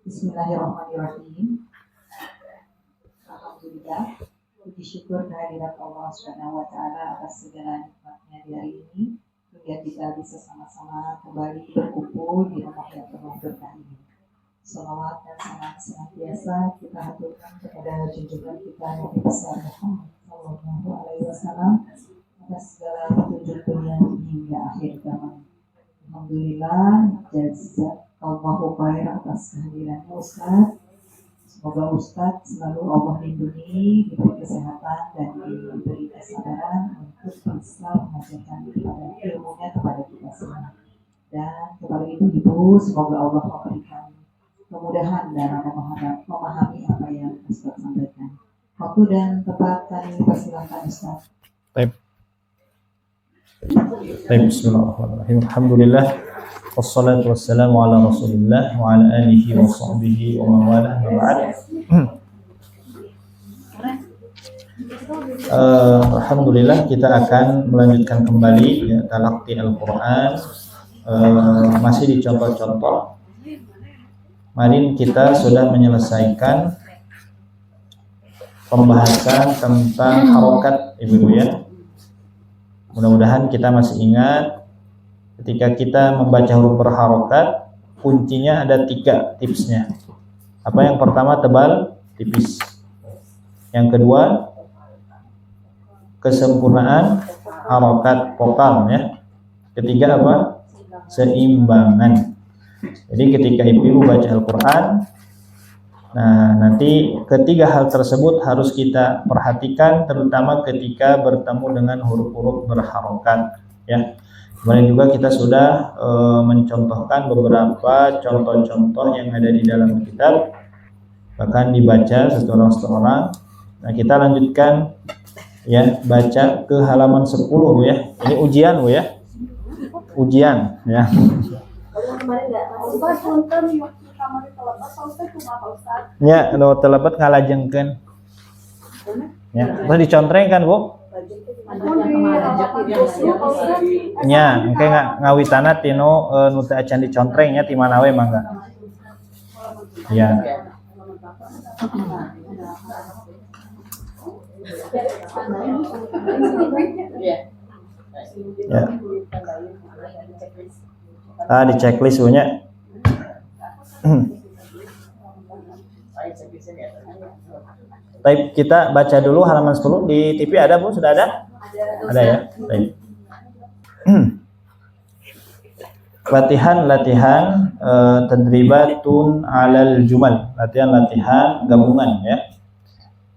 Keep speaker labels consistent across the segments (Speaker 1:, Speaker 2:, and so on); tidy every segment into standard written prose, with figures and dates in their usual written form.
Speaker 1: Bismillahirrahmanirrahim. Alhamdulillah, puji syukur kehadirat Allah Subhanahu wa taala atas segala nikmatnya di hari ini, hingga kita bisa sama-sama kembali berkumpul di rumah yang penuh berkah ini. Salawat dan salam senantiasa kita haturkan kepada junjungan kita Nabi besar Muhammad sallallahu alaihi wasallam atas segala petunjuk dunia hingga akhir zaman. Alhamdulillah, jazakallahu khair atas kehadirannya Ustaz. Semoga Ustaz selalu Allah lindungi, diberi kesehatan dan diberi kesabaran untuk bisa mengajarkan kepada ilmunya kepada kita semua. Dan kepada ibu-ibu, semoga Allah memberikan kemudahan dalam memahami apa yang Ustaz sampaikan. Waktu dan tempat kami persilakan Ustaz.
Speaker 2: Baik. Bismillahirrahmanirrahim. Alhamdulillah wassalatu wassalamu ala Rasulillah wa ala alihi wa sahbihi wa man walah wa ba'd. Alhamdulillah kita akan melanjutkan kembali ya, talaqi Al-Qur'an, masih di contoh-contoh. Kemarin kita sudah menyelesaikan pembahasan tentang harokat ibu ya. Mudah-mudahan kita masih ingat ketika kita membaca huruf berharokat, kuncinya ada 3 tipsnya. Apa yang pertama? Tebal, tipis. Yang kedua, kesempurnaan harokat vokal ya. Ketiga apa? Seimbangan. Jadi ketika ibu baca Al-Quran, nah nanti ketiga hal tersebut harus kita perhatikan, terutama ketika bertemu dengan huruf-huruf berharokat ya. Kemudian juga kita sudah mencontohkan beberapa contoh-contoh yang ada di dalam kitab, bahkan dibaca satu orang. Nah kita lanjutkan ya, baca ke halaman 10 ya. Ini ujian Bu ya, ujian ya. Ya, kalau telebat ngalajengkeun. Ya, terus dicontreng kan, Bu? Ya, engke ngawitana tino nu teu acan dicontreng nya ti mana we mangga. Ya. Ya. Di checklist punya. Baik, kita baca dulu halaman 10 di TV ada Bu, sudah ada? Ada ya. Baik. Latihan tadribatun alal jumal. Latihan gabungan ya.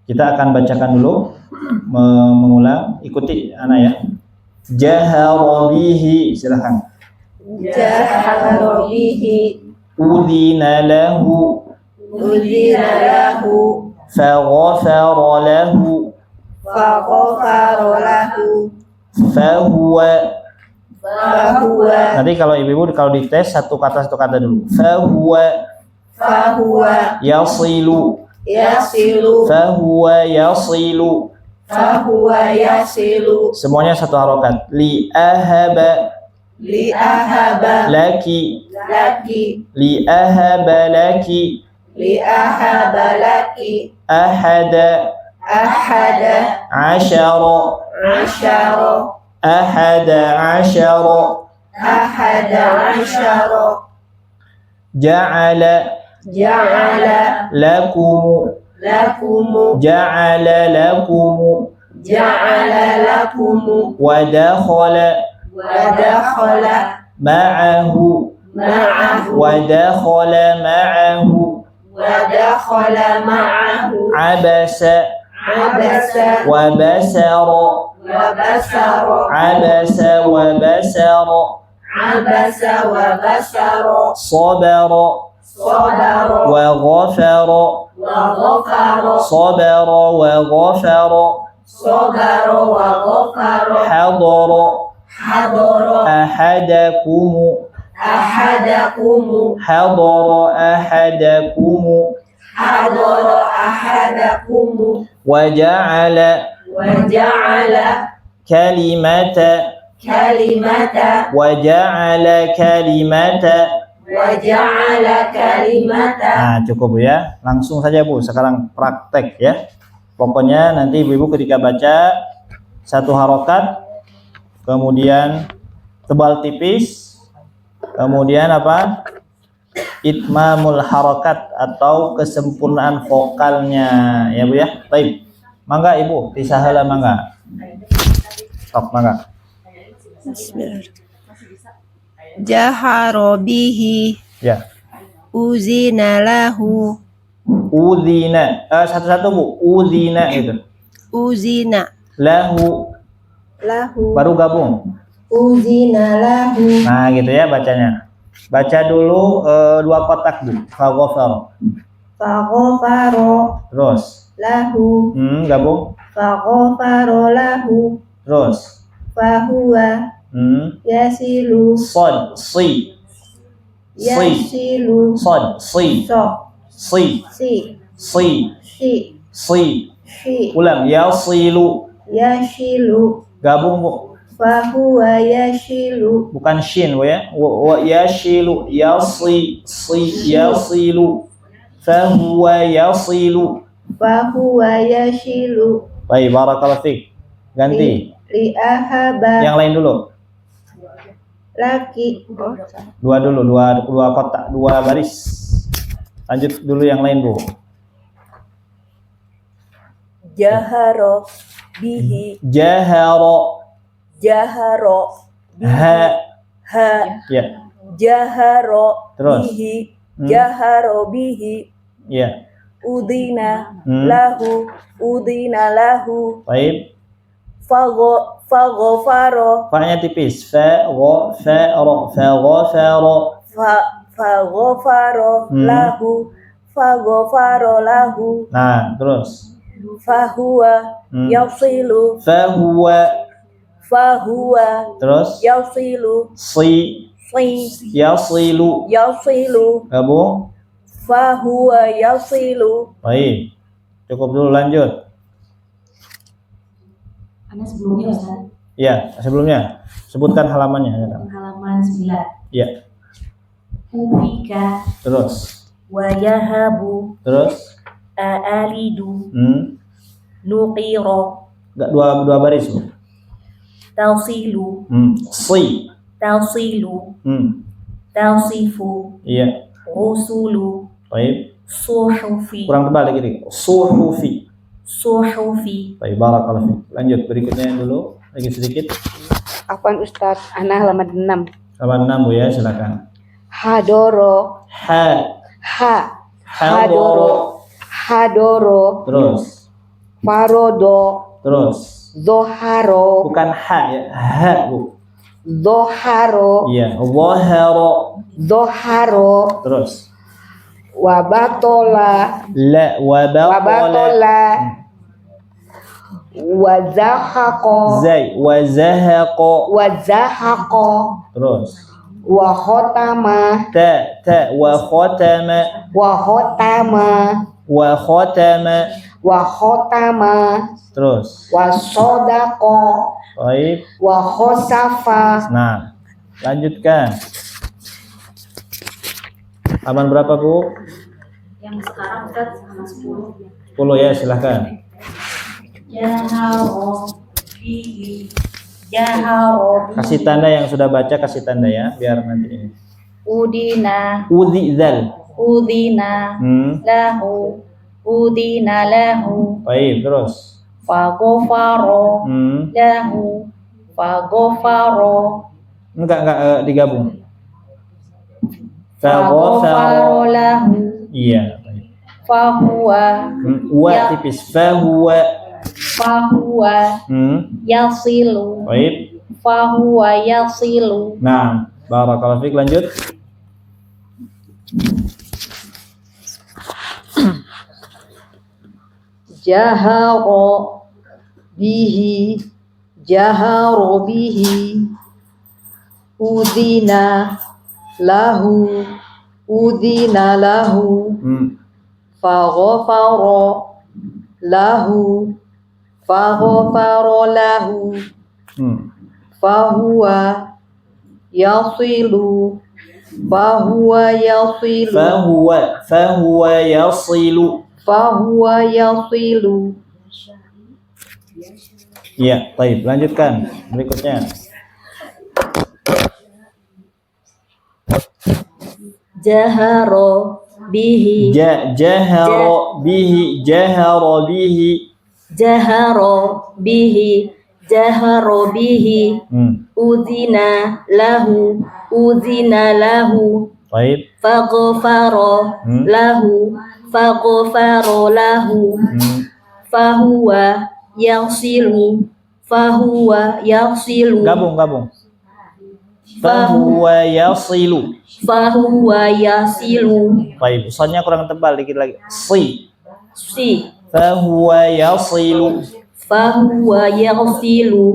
Speaker 2: Kita akan bacakan dulu, mengulang, ikuti ana ya. Jahara bihi, silakan.
Speaker 3: Jahara bihi.
Speaker 2: Udhina lahu. Faghfara lahu. Fahuwa. Nanti kalau ibu-ibu kalau dites satu kata dulu. Fahuwa yasilu. Fahuwa yasilu. Semuanya satu harokat. Li ahaba laki. Li ahaba laki. Ahada ashara. Ja'ala lakum. Wa dakhala ma'ahu. Abasa wa basara. Sabara wa ghafara. Hadara ahadakum. Wa ja'ala kalimata.
Speaker 3: Waja'ala kalimata.
Speaker 2: Nah, cukup ya. Langsung saja Bu, sekarang praktek ya. Pokoknya nanti Ibu ketika baca satu harokat, kemudian tebal tipis, kemudian apa? Itmamul harokat atau kesempurnaan vokalnya ya Bu ya. Baik. Mangga Ibu, tisahala mangga. Sok mangga.
Speaker 3: Jaharo bihi
Speaker 2: Ya.
Speaker 3: uzina lahu.
Speaker 2: Udhina. Satu-satu Bu. Udhina itu.
Speaker 3: Uzina
Speaker 2: Lahu. Baru gabung.
Speaker 3: uzina lahu.
Speaker 2: Nah, gitu ya bacanya. Baca dulu dua kotak Bu. Faghfar.
Speaker 3: Faghfaro
Speaker 2: Terus.
Speaker 3: lahu.
Speaker 2: Gabung.
Speaker 3: Faghfaro lahu.
Speaker 2: Terus.
Speaker 3: Fahuwa yasilu.
Speaker 2: Sod. Si.
Speaker 3: Yasilu.
Speaker 2: Sod. Si.
Speaker 3: So.
Speaker 2: Si.
Speaker 3: Si.
Speaker 2: Si.
Speaker 3: Si.
Speaker 2: Si.
Speaker 3: Si.
Speaker 2: Ulang. Yasilu.
Speaker 3: Yashilu.
Speaker 2: Gabung Bu.
Speaker 3: Fahuwa yashilu.
Speaker 2: Bukan shin Bu ya. Yashilu. Yasi. Si. Yasilu. Fahuwa yasilu.
Speaker 3: Fahuwa yashilu.
Speaker 2: Baik, barakallahu fiik. Ganti.
Speaker 3: Li'ahaba.
Speaker 2: Yang lain dulu.
Speaker 3: Laki.
Speaker 2: Dua dulu, dua kotak, dua baris. Lanjut dulu yang lain Bu.
Speaker 3: Jaharo bihi.
Speaker 2: Jaharo.
Speaker 3: Jaharo
Speaker 2: Ha.
Speaker 3: ha.
Speaker 2: Ya.
Speaker 3: Jaharo
Speaker 2: Terus.
Speaker 3: bihi. Jaharo bihi.
Speaker 2: Ya.
Speaker 3: Udina lahu. Udina lahu.
Speaker 2: Baik.
Speaker 3: Faghfaro.
Speaker 2: Fa-nya tipis. Fa-gho-fa-ro. Fa-gho-fa-ro.
Speaker 3: Faghfaro lahu. Faghfaro lahu.
Speaker 2: Nah, terus.
Speaker 3: Fahuwa yasilu.
Speaker 2: Fahuwa.
Speaker 3: Fahuwa
Speaker 2: Terus.
Speaker 3: yasilu.
Speaker 2: Si.
Speaker 3: Si.
Speaker 2: Yasilu.
Speaker 3: Yasilu.
Speaker 2: Gabung.
Speaker 3: Fahuwa yasilu.
Speaker 2: Baik. Cukup dulu, lanjut.
Speaker 1: Karena sebelumnya Ustaz,
Speaker 2: Ya, sebelumnya sebutkan halamannya.
Speaker 1: halaman 9.
Speaker 2: Ya.
Speaker 1: Ubika
Speaker 2: Terus.
Speaker 3: Wa yahabu
Speaker 2: Terus.
Speaker 3: aalidu nuqiro
Speaker 2: Enggak dua baris Bu.
Speaker 3: tausilu
Speaker 2: Si.
Speaker 3: tausilu tausifu
Speaker 2: Iya.
Speaker 3: rusulu
Speaker 2: Baik.
Speaker 3: suhufi
Speaker 2: Kurang tebal lagi. Suhufi.
Speaker 3: suhufi.
Speaker 2: Baik, barakallahu fiik. Lanjut berikutnya dulu, lagi sedikit.
Speaker 4: Apaan Ustaz? Ana halaman 6.
Speaker 2: Halaman 6 Bu ya, silakan.
Speaker 4: Hadoro.
Speaker 2: Ha.
Speaker 4: Hadoro. Hadoro.
Speaker 2: Terus.
Speaker 4: Farodo.
Speaker 2: Terus.
Speaker 4: Zoharo.
Speaker 2: Bukan ha ya, ha Bu.
Speaker 4: Zoharo.
Speaker 2: Iya, Zahara.
Speaker 4: Zoharo.
Speaker 2: Terus.
Speaker 4: Wabatola.
Speaker 2: La wabatola.
Speaker 4: Wabatola. Wazahako.
Speaker 2: Zai wazahaqa.
Speaker 4: Wazahako.
Speaker 2: Terus.
Speaker 4: Wahotama.
Speaker 2: Ta wa khatama.
Speaker 4: Wahotama.
Speaker 2: Wa khatama.
Speaker 4: Wahotama.
Speaker 2: Terus.
Speaker 4: Wasodako.
Speaker 2: Baik.
Speaker 4: Wahosafa.
Speaker 2: Nah, lanjutkan. Halaman berapa Bu?
Speaker 1: yang sekarang Ustaz halaman 10.
Speaker 2: 10 ya, silahkan.
Speaker 1: Jaharo bihi.
Speaker 3: Jaharo
Speaker 2: Kasih tanda yang sudah baca, kasih tanda ya, biar nanti ini.
Speaker 3: udina
Speaker 2: Udzal.
Speaker 3: udina lahu udina lahu
Speaker 2: Baik, terus.
Speaker 3: faghfaro lahu faghfaro
Speaker 2: Enggak digabung.
Speaker 3: faghfaro lahu
Speaker 2: Iya, baik.
Speaker 3: fahuwa
Speaker 2: Wa tipis. Fahuwa.
Speaker 3: yasilu
Speaker 2: Baik.
Speaker 3: fahuwa yasilu.
Speaker 2: Nah, barakallahu fiik, lanjut.
Speaker 4: Jaharo bihi. Jaharo bihi. Udina lahu. Udina lahu. Faghfaro lahu. Faghfaro lahu. Fahuwa yasilu. fahuwa yasilu
Speaker 2: fahuwa yasilu.
Speaker 4: fahuwa yasilu
Speaker 2: Ya, baik, lanjutkan berikutnya.
Speaker 3: Jaharo bihi.
Speaker 2: Jahara bihi.
Speaker 3: Jaharo bihi. Jaharo bihi. Udhina lahu.
Speaker 2: Baik.
Speaker 3: Faghfara lahu. Fahuwa yasilu.
Speaker 2: Gabung. Fahuwa yasilu. Baik, soalnya kurang tebal dikit lagi. Si. Fahuwa yasilu.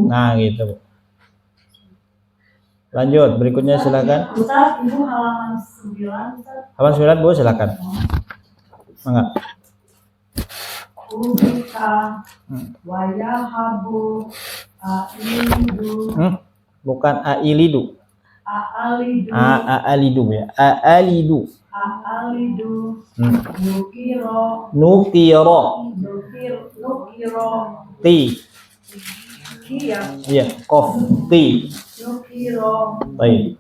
Speaker 2: Nah, gitu. Lanjut, berikutnya silakan.
Speaker 1: Ustaz, Ibu halaman 9, Ustaz.
Speaker 2: Halaman 9, Bu, silakan. Mangga.
Speaker 1: Ubika wa yahabu a'ilidu
Speaker 2: Bukan ailidu.
Speaker 1: a'alidu
Speaker 2: Aalidu ya. Aalidu. Nukiro. Ti. Iya, kof. Ti. Baik.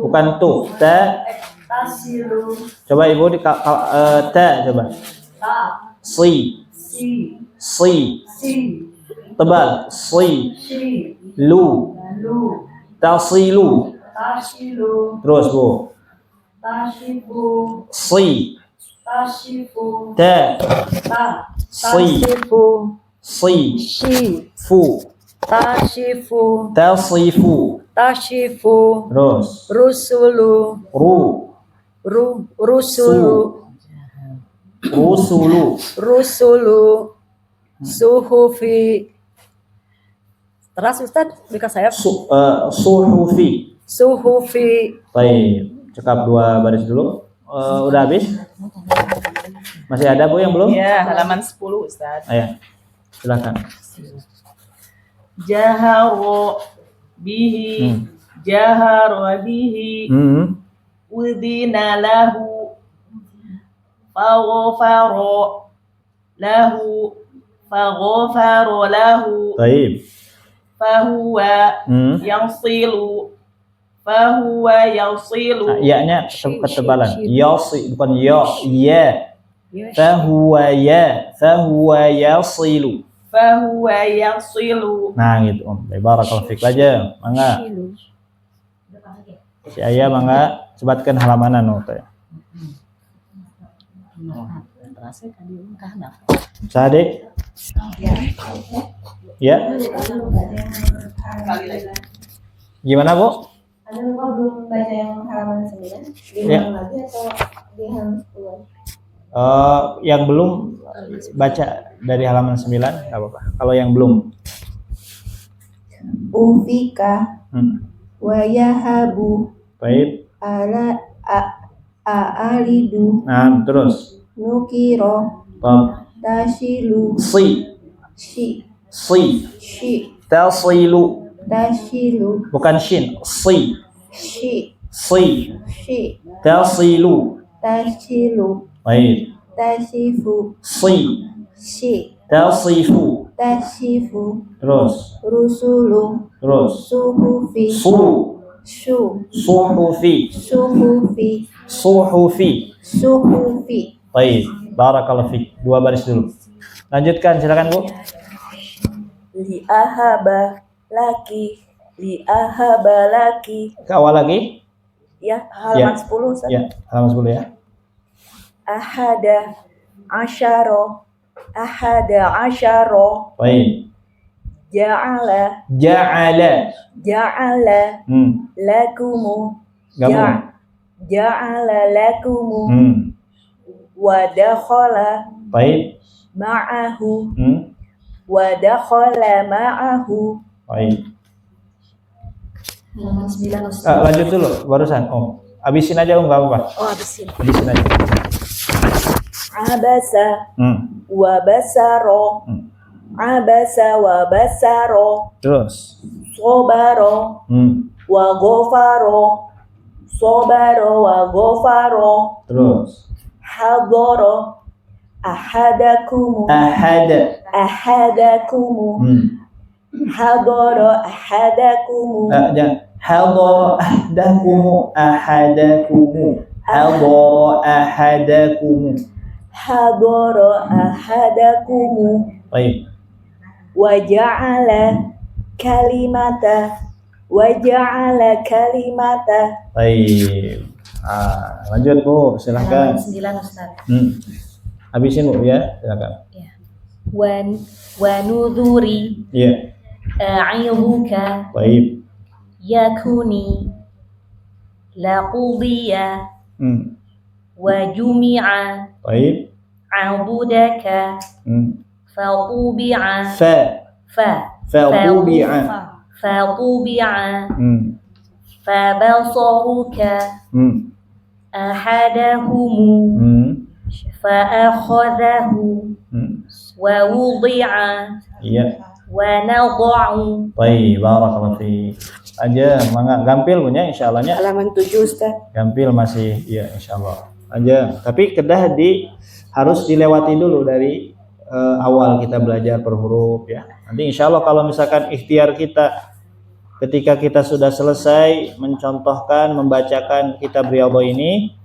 Speaker 2: Bukan tu. Ta. Coba Ibu di ta coba. Si. Tebal. Si. Lu. Tasilu. Terus Bu. Si. Ta. Si. Fu. Tasifu. Terus.
Speaker 4: rusulu suhufi. Terus Ustaz, berikan saya
Speaker 2: Suhufi. Baik, cekap 2 baris dulu. Udah habis? Masih ada Bu yang belum?
Speaker 5: Ya, halaman 10 Ustaz.
Speaker 2: Ayo, silakan.
Speaker 5: Jaharo bihi. Udhina lahu. Faghfara lahu.
Speaker 2: Baik.
Speaker 5: Fahuwa yasilu.
Speaker 2: Nah, ya-nya ketebalan. Yasi, bukan ya. Fahuwa yasilu. Nah, gitu Om. Barakallahu fik aja. Mangga. Si Ayah mangga sebatkan halamanan teh. Sadik. Ya. Gimana, Bu?
Speaker 6: Ada lupa belum baca yang halaman 9?
Speaker 2: Ya.
Speaker 6: Lagi atau di halaman 10?
Speaker 2: Yang belum baca dari halaman 9 enggak apa-apa. Kalau yang belum.
Speaker 6: Ufika wa yahabu
Speaker 2: Baik.
Speaker 6: a'alidu
Speaker 2: Nah, terus.
Speaker 6: nukiro tashilu shi
Speaker 2: Tasilu. Bukan shin.
Speaker 6: shi
Speaker 2: Tasilu. Baik.
Speaker 6: tashifu shi
Speaker 2: Tasifu. Terus.
Speaker 6: rusulu
Speaker 2: Terus.
Speaker 6: suhufi suhufi
Speaker 2: Baik. Barakallahu fik. 2 baris dulu. Lanjutkan, silakan Bu.
Speaker 5: Li'ahaba laki.
Speaker 2: Ke awal lagi.
Speaker 5: Ya, halaman
Speaker 2: Ya.
Speaker 5: 10 Ustaz.
Speaker 2: Ya, halaman 10 ya.
Speaker 5: Ahada asyaro.
Speaker 2: Baik.
Speaker 5: Ja'ala lakumu.
Speaker 2: Gabung.
Speaker 5: Ja'ala lakumu. Wa dakhala
Speaker 2: Baik.
Speaker 5: ma'ahu.
Speaker 2: Baik.
Speaker 6: halaman 9 Ustaz.
Speaker 2: Lanjut dulu barusan. Oh, habisin aja Om, enggak apa-apa.
Speaker 5: Oh, habisin.
Speaker 2: Habisin aja.
Speaker 5: Abasa wa basaro. Abasa wa basaro.
Speaker 2: Terus.
Speaker 5: Sobaro wa ghafaro. sabara wa ghafara
Speaker 2: Terus.
Speaker 5: hadara ahadakum ahadakum hadara ahadakum
Speaker 2: Jangan. Hadara ahdakum ahadakum. Hadara ahadakum.
Speaker 5: hadara ahadakum
Speaker 2: Baik.
Speaker 5: wa ja'ala kalimata
Speaker 2: Baik. Lanjut Bu, silahkan.
Speaker 3: 9 Ustaz.
Speaker 2: Habisin Bu ya, silakan.
Speaker 3: Wa nudhuri
Speaker 2: Iya.
Speaker 3: a'idhuka
Speaker 2: Baik.
Speaker 3: yakuni laqudiya wa jumi'a
Speaker 2: Baik.
Speaker 3: abudaka fatubi'a
Speaker 2: Fatubi'a.
Speaker 3: fatubi'a fabasaruka ahadahumu fa'akhadahu wa wudi'a
Speaker 2: Iya.
Speaker 3: wa nada'u.
Speaker 2: Baik, barakallahu fi. Aja, mangga gampil punya insyaallah-nya.
Speaker 4: Halaman 7 Ustaz.
Speaker 2: Gampil masih, ya insyaallah. Aja, tapi kedah harus dilewati dulu dari awal kita belajar per huruf ya. Nanti insyaallah kalau misalkan ikhtiar kita ketika kita sudah selesai mencontohkan, membacakan kitab Riyadhah ini,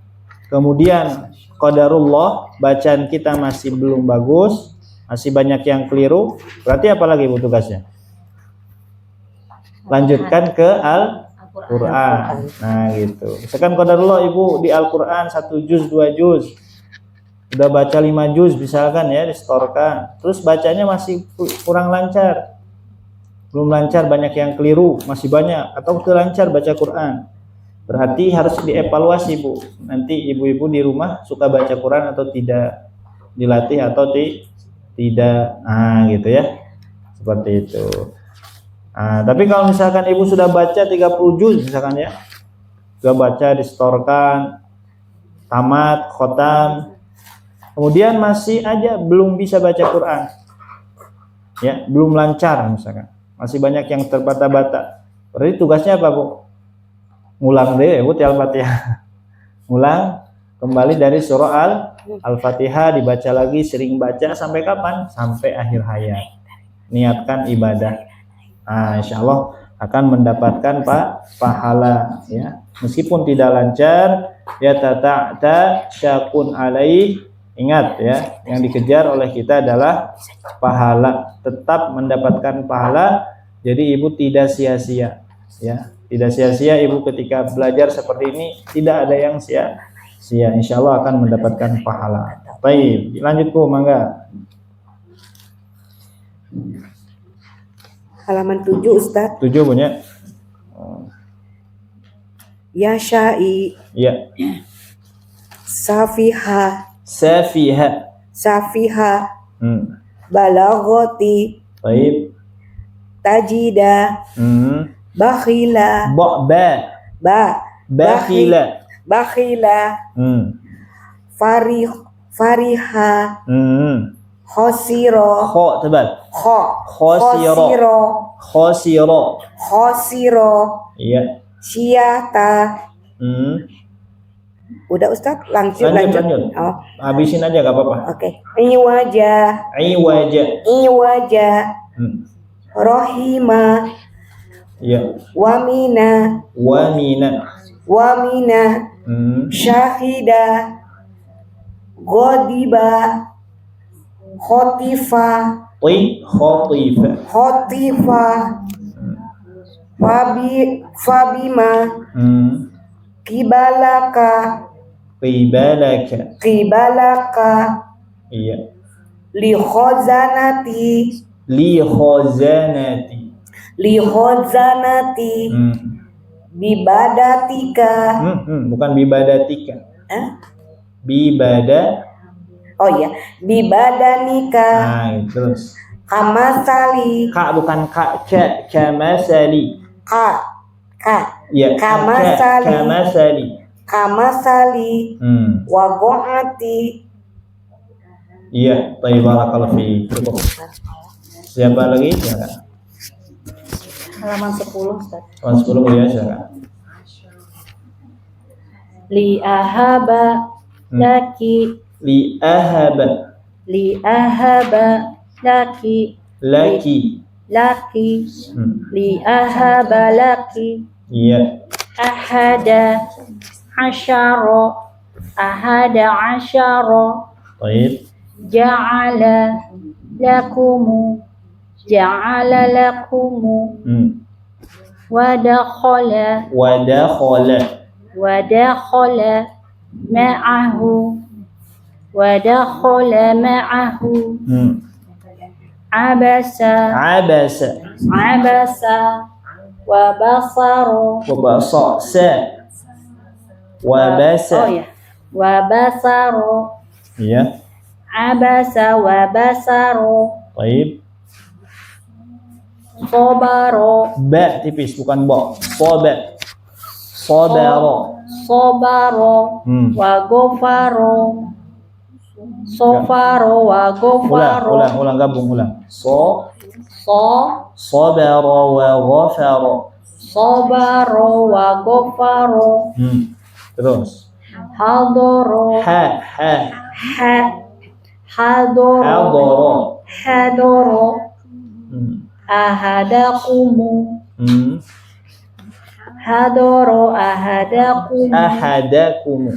Speaker 2: kemudian qadarullah bacaan kita masih belum bagus, masih banyak yang keliru, berarti apa lagi Bu tugasnya? Lanjutkan ke Al-Quran. Nah gitu. Misalkan qadarullah Ibu di Al-Quran 1 juz 2 juz, udah baca 5 juz misalkan ya, distorkan, terus bacanya masih kurang lancar, belum lancar, banyak yang keliru, masih banyak, atau lancar baca Quran, berarti harus dievaluasi Bu. Nanti ibu-ibu di rumah suka baca Quran atau tidak, dilatih atau tidak, gitu ya, seperti itu. Tapi kalau misalkan ibu sudah baca 30 juz misalkan ya, sudah baca, distorkan, tamat, khotam, kemudian masih aja belum bisa baca Quran ya, belum lancar misalkan, masih banyak yang terbata-bata, berarti tugasnya apa Bu? Ngulang deh Bu Al-Fatihah. Ngulang kembali dari surah Al-Fatihah, dibaca lagi, sering baca sampai kapan? Sampai akhir hayat. Niatkan ibadah. Insya Allah akan mendapatkan pahala ya. Meskipun tidak lancar, ya tata'ta syakun alaih. Ingat ya, yang dikejar oleh kita adalah pahala, tetap mendapatkan pahala. Jadi ibu tidak sia-sia ya. Tidak sia-sia ibu ketika belajar seperti ini, tidak ada yang sia-sia. Insya Allah akan mendapatkan pahala. Baik, lanjut Bu, mangga.
Speaker 4: Halaman 7 Ustaz.
Speaker 2: 7 punya.
Speaker 4: Ya Syai.
Speaker 2: Iya.
Speaker 4: Safiha.
Speaker 2: Safiha.
Speaker 4: Balaghati.
Speaker 2: Baik.
Speaker 4: Tajida. Bakhila. Bakhila. Fariha. Khosiro.
Speaker 2: Tebal. Khosiro. Iya.
Speaker 4: Syiata. Udah Ustaz, lanjut. Oh.
Speaker 2: Habisin aja gak apa-apa.
Speaker 4: Oke. Iwaja. Rohima.
Speaker 2: Iya.
Speaker 4: Wamina. Syahida. Godiba. Khotifa. Fabima. Kibalaka.
Speaker 2: Iya.
Speaker 4: Li khazanati. Bibadatika.
Speaker 2: Bukan bibadatika.
Speaker 4: Oh iya, bibadanika.
Speaker 2: Terus.
Speaker 4: Kamasali.
Speaker 2: Bukan kamasali. Iya.
Speaker 4: Kamasali. Wagoati.
Speaker 2: Iya, barakallahu fi. Siapa lagi? Silakan.
Speaker 3: Halaman 10 Ustaz.
Speaker 2: Halaman 10 ya, silakan.
Speaker 5: li ahaba laki
Speaker 2: li ahaba
Speaker 5: laki
Speaker 2: laki.
Speaker 5: li ahaba laki
Speaker 2: Iya.
Speaker 5: ahada asyara
Speaker 2: Baik.
Speaker 5: ja'ala lakumu wa dakhala ma'ahu abasa wa basaru wa basaru
Speaker 2: Iya.
Speaker 5: abasa wa basaru
Speaker 2: Baik.
Speaker 5: sobaro
Speaker 2: Ba tipis bukan bo. Sobaro.
Speaker 5: wa gofaro wa gofaro
Speaker 2: Ulang gabung.
Speaker 5: so
Speaker 2: Sobaro wa ghafaro.
Speaker 5: sobaro wa gofaro
Speaker 2: Terus.
Speaker 5: hadoro hadoro ahadakumu ahadakumu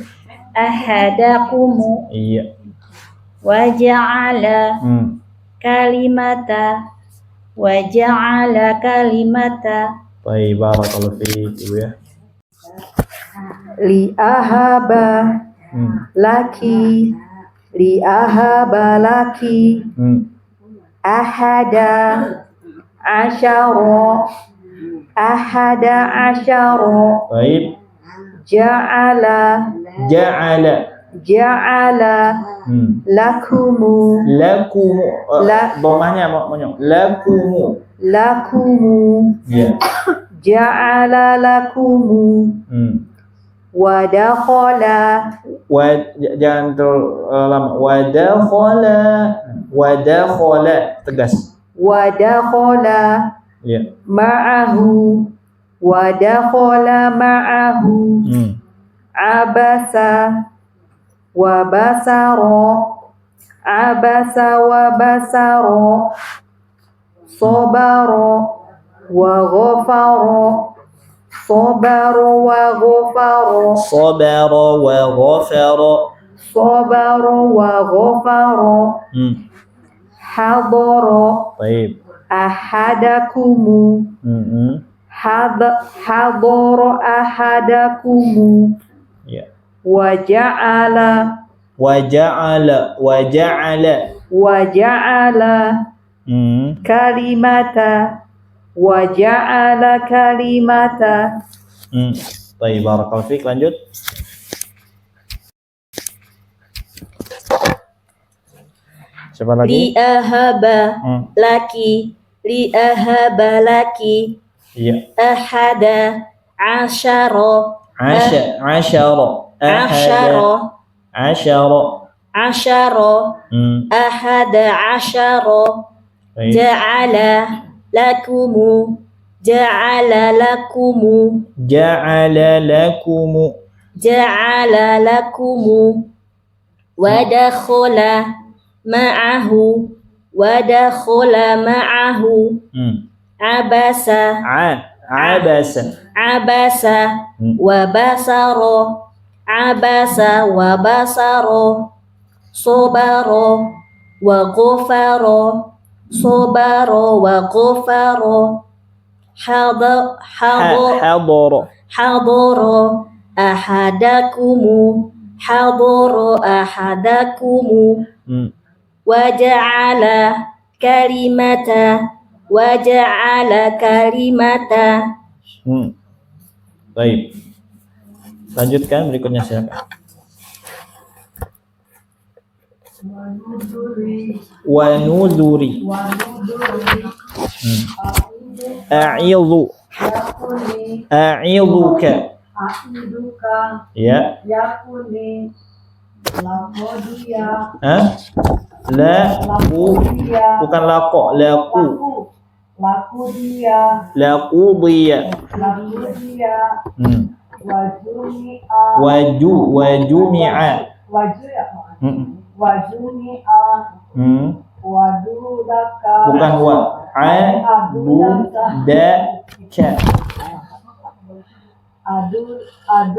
Speaker 2: Iya.
Speaker 5: waja'ala kalimata
Speaker 2: Baik, barakallahu fiik Ibu ya.
Speaker 4: li ahaba laki ahada asyara
Speaker 2: Baik.
Speaker 4: ja'ala lakumu
Speaker 2: Domahnya mau lakumu. Iya.
Speaker 4: ja'ala lakumu wa dakhala
Speaker 2: Jangan terlalu lama. Wadakhala tegas. Iya.
Speaker 4: ma'ahu abasa wa basara sabara wa ghafara hadara
Speaker 2: Baik.
Speaker 4: ahadakumu
Speaker 2: Iya.
Speaker 4: waja'ala kalimata
Speaker 2: Baik, barakallahu fiik. Lanjut. Siapa lagi?
Speaker 5: li ahaba laki
Speaker 2: Iya.
Speaker 5: ahada asyara ahada asyara
Speaker 2: Baik.
Speaker 5: ja'ala lakumu wa dakhala ma'ahu abasa wa basara sobaro wa ghafaro hadoro ahadakumu waja'ala kalimata
Speaker 2: Baik. Lanjutkan berikutnya silakan. Wa nuzuri. A'idhuka. Ya. Bukan lako, laku dia.
Speaker 1: Wajumi'a.
Speaker 2: wajumi'a.
Speaker 1: Waju ya Pak?
Speaker 2: Hmm.
Speaker 1: Wajumi'a.
Speaker 2: Hmm.
Speaker 1: Wadudaka.
Speaker 2: Bukan wa. Adudaka. Adudaka.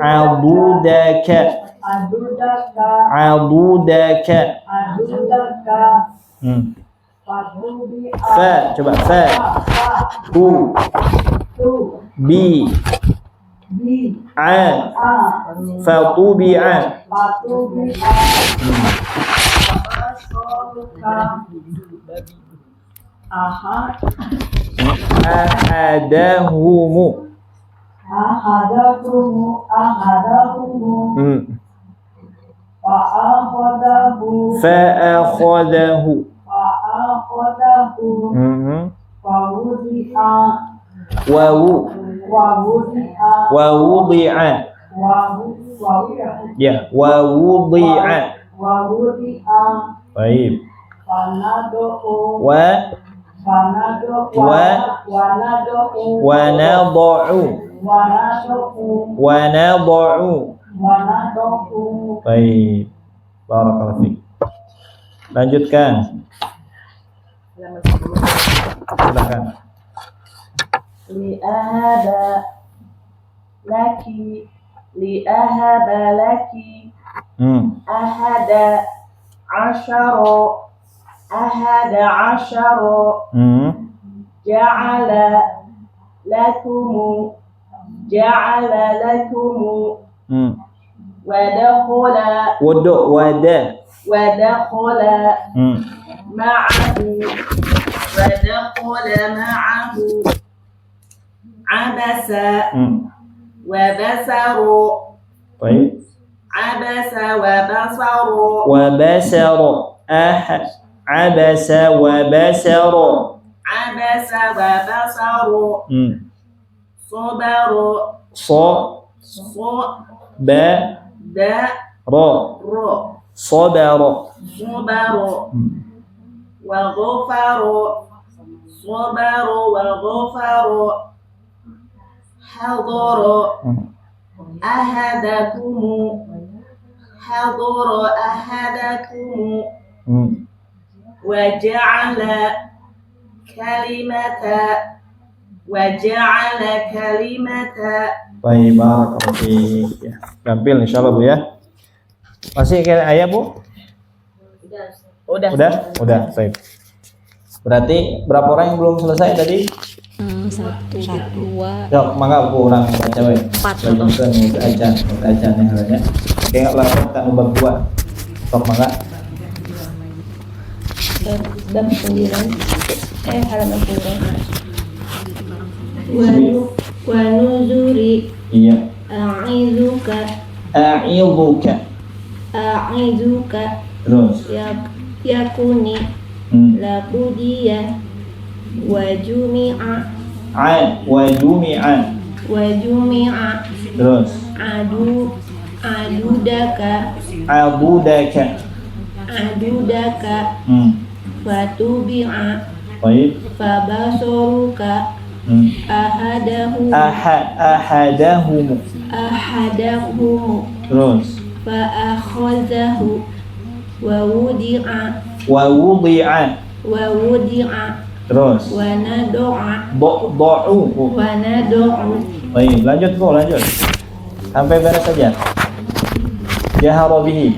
Speaker 1: Adudaka.
Speaker 2: Adudaka.
Speaker 1: Adudaka. Fatubi'a.
Speaker 2: Fa, coba fa. Tu,
Speaker 1: Tu.
Speaker 2: bi,
Speaker 1: Bi.
Speaker 2: a.
Speaker 1: A.
Speaker 2: Fatubi'a.
Speaker 1: Fatubi'a. Fabasoruka. Aha.
Speaker 2: Ahadahumu.
Speaker 1: Ahadahumu.
Speaker 2: Hmm.
Speaker 1: Fa'akhadahu.
Speaker 2: Fa'akhadahu.
Speaker 1: Fa'akhadahu.
Speaker 2: Hmm.
Speaker 1: Fawudi'a.
Speaker 2: Wawu.
Speaker 1: Wawudi'a.
Speaker 2: Wawudi'a.
Speaker 1: Wawudi'a.
Speaker 2: Ya, wawudi'a.
Speaker 1: Wawudi'a.
Speaker 2: Baik.
Speaker 1: Fanado'u.
Speaker 2: Wa
Speaker 1: Fanado'u.
Speaker 2: Wa-
Speaker 1: Wanado'u.
Speaker 2: wanadau.
Speaker 1: Wanado'u.
Speaker 2: Wanadau.
Speaker 1: Wanado'u.
Speaker 2: Baik. Barakallahu fiik. Lanjutkan. Silakan.
Speaker 1: Li'ahaba laki. Li'ahaba laki. Ahada asyara. Ahada asyara. Ja'ala lakumu. Ja'ala lakumu. Wadakhala.
Speaker 2: Wudu wada.
Speaker 1: Wadakhala ma'ahu. Wadakhala ma'ahu. Abasa. Wabasaru.
Speaker 2: Baik.
Speaker 1: Abasa wabasaru.
Speaker 2: Wabasara. Abasa wabasara.
Speaker 1: Abasa wabasaru. Sabaru.
Speaker 2: So ba
Speaker 1: Da.
Speaker 2: ro
Speaker 1: Ru.
Speaker 2: sabara.
Speaker 1: Sabaru. Waghfaru. Sabaru waghfaru. Hadaru. Ahadakumu. Hadaru ahadakumu. Waja'ala kalimata. Waja'ala kalimata.
Speaker 2: Baik, barakallahu fiik. Ya, tampil insyaallah Bu ya. Masih kira ayat Bu? Udah, baik. Berarti berapa orang yang belum selesai tadi?
Speaker 5: 1, 2,
Speaker 2: Yuk, mangga Bu orang baca we.
Speaker 5: 4.
Speaker 2: Lanjutkan ajan yang lainnya. Oke, enggak lapor tak ubah buat. Sok mangga.
Speaker 5: Bab 9. Halaman 9. Wa nuzuri
Speaker 2: Iya.
Speaker 5: a'iduka
Speaker 2: Terus.
Speaker 5: yakuni laqudiya wa jumi'a
Speaker 2: Terus.
Speaker 5: adudaka fatubi'a
Speaker 2: Baik.
Speaker 5: fabasoruka ahadahumu
Speaker 2: Terus.
Speaker 5: fa'akhazahu wa wudi'a
Speaker 2: Terus.
Speaker 5: wa nado'a
Speaker 2: Do'u. Baik, lanjut Bu, lanjut. Sampai beres saja. Jahara bihi.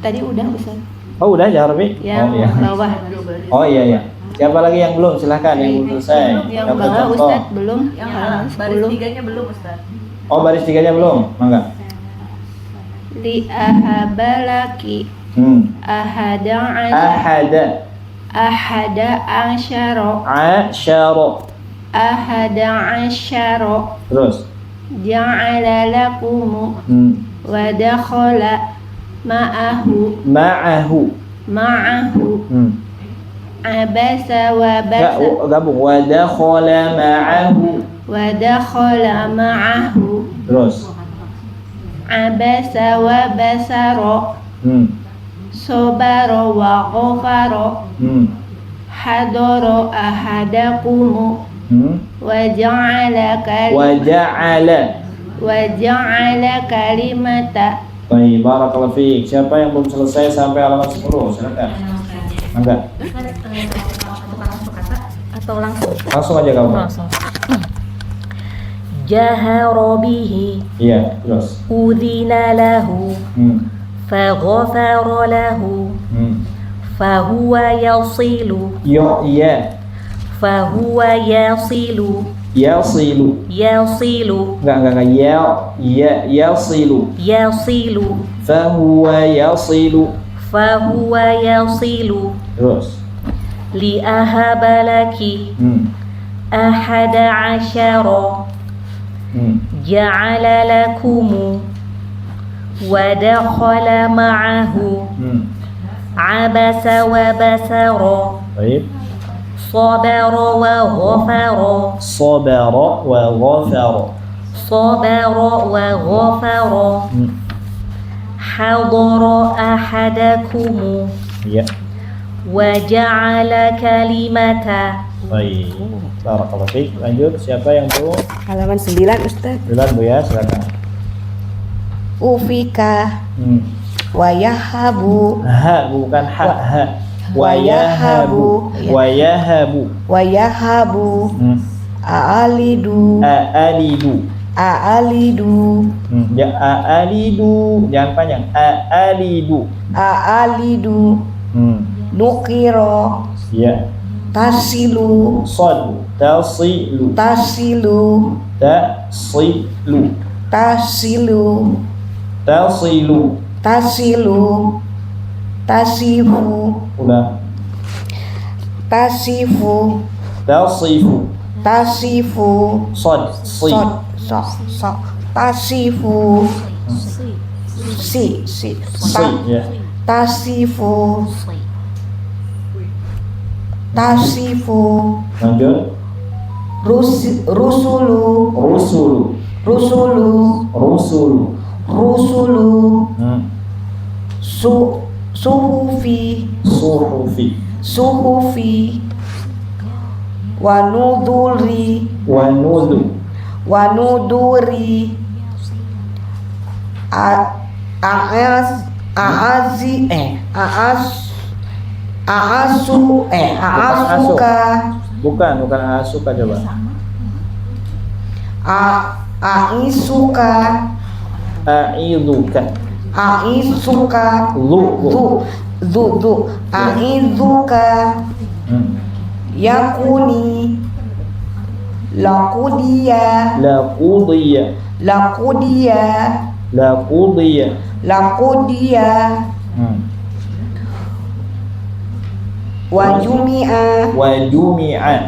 Speaker 5: Tadi udah Ustaz.
Speaker 2: Oh, udah jahara bihi?
Speaker 5: Yang
Speaker 2: Oh iya.
Speaker 5: bawah.
Speaker 2: Oh iya. Siapa lagi yang belum? Silahkan yang belum selesai.
Speaker 5: Yang
Speaker 2: Dapat
Speaker 5: bawah
Speaker 2: contoh.
Speaker 5: Ustaz belum. Yang halaman 10.
Speaker 2: Oh, baris 3-nya belum? Mangga.
Speaker 5: Li ahabalaki ahada asyara
Speaker 2: Terus.
Speaker 5: ja'ala lakumu wa dakhala ma'ahu abasa wa
Speaker 2: Gabung. Wa dakhala ma'ahu. Terus.
Speaker 5: abasa wa basara sabara wa ghafara hadara ahadakumu
Speaker 6: Waja'ala kalimata.
Speaker 2: Baik, barakallahu fiik. Siapa yang belum selesai sampai halaman 10? Silakan. Enggak.
Speaker 5: Atau langsung?
Speaker 2: Langsung aja kamu.
Speaker 3: Jahara bihi
Speaker 2: Iya, terus.
Speaker 3: udhina lahu faghafara lahu fahuwa yasilu
Speaker 2: Iya.
Speaker 3: fahuwa yasilu
Speaker 2: Yasilu. Enggak. Yasilu. Fahuwa yasilu. Terus.
Speaker 3: li ahabalaki ahada asyara ja'ala lakumu wa dakhala ma'ahu abasa wa basara
Speaker 2: Baik.
Speaker 3: sabara wa ghafara hadara ahadakumu
Speaker 2: Iya.
Speaker 3: wa ja'ala kalimata.
Speaker 2: Baik. Barakallahu fiik. Lanjut, siapa yang belum?
Speaker 4: Halaman 9 Ustaz.
Speaker 2: Bilang Bu ya, silakan.
Speaker 6: Ufika wayahabu
Speaker 2: Ha, bukan ha. Wayahabu.
Speaker 6: Aalidu
Speaker 2: Ya, aalidu. Jangan panjang. Aalidu.
Speaker 6: Nukiro
Speaker 2: Ya.
Speaker 6: tasilu
Speaker 2: Tasilu.
Speaker 6: tasifu
Speaker 2: Udah.
Speaker 6: tasifu tasifu
Speaker 2: Ya.
Speaker 6: tasifu
Speaker 2: Lanjut.
Speaker 6: rusulu suhufi wanuduri aasuka
Speaker 2: Bukan asuka coba.
Speaker 6: aisuka
Speaker 2: A'iduka.
Speaker 6: aizuka yakuni laqudiya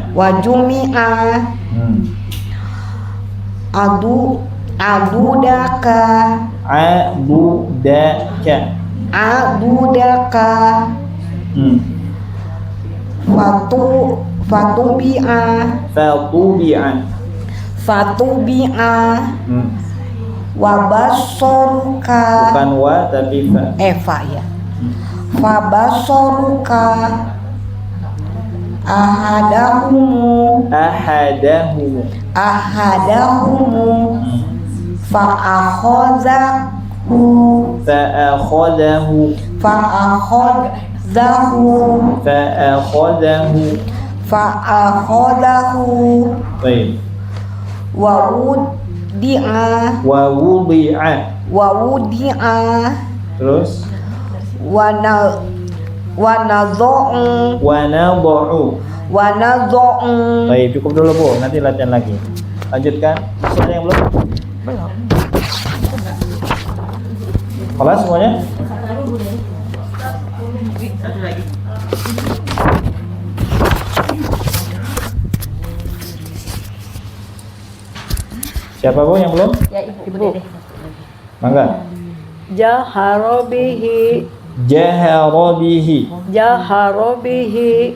Speaker 6: wajumi'a adudaka fatubi'a wabasoruka
Speaker 2: Bukan wa tapi fa.
Speaker 6: fa ya fabasoruka ahadahumu fa'akhadhahu
Speaker 2: Baik.
Speaker 6: wa wudi'a
Speaker 2: Terus.
Speaker 6: wa nadhu'u
Speaker 2: Baik, cukup dulu Bu, nanti latihan lagi. Lanjutkan. Masih ada yang belum? Kelas semuanya? Siapa Bu yang belum?
Speaker 5: Ya, Ibu Dede.
Speaker 2: Mangga.
Speaker 4: Jaharobihi Jaharobihi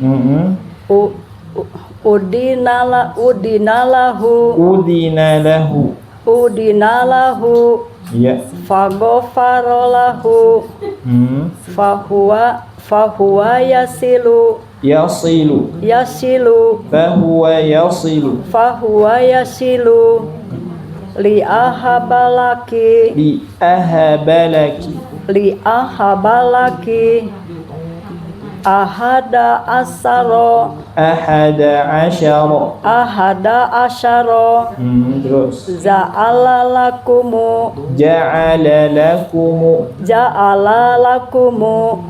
Speaker 4: Udinalahu
Speaker 2: Iya.
Speaker 4: Fagofarolahu Fahuwa yasilu
Speaker 2: yasilu,
Speaker 4: yasilu,
Speaker 2: fahuwa yasilu,
Speaker 4: fahuwa yasilu, li ahabalaki,
Speaker 2: li ahabalaki,
Speaker 4: li ahabalaki, ahada asaro,
Speaker 2: ahada asyara.
Speaker 4: ahada asyaro,
Speaker 2: Terus
Speaker 4: ja'ala lakumu,
Speaker 2: ja'ala lakumu,
Speaker 4: ja'ala lakumu,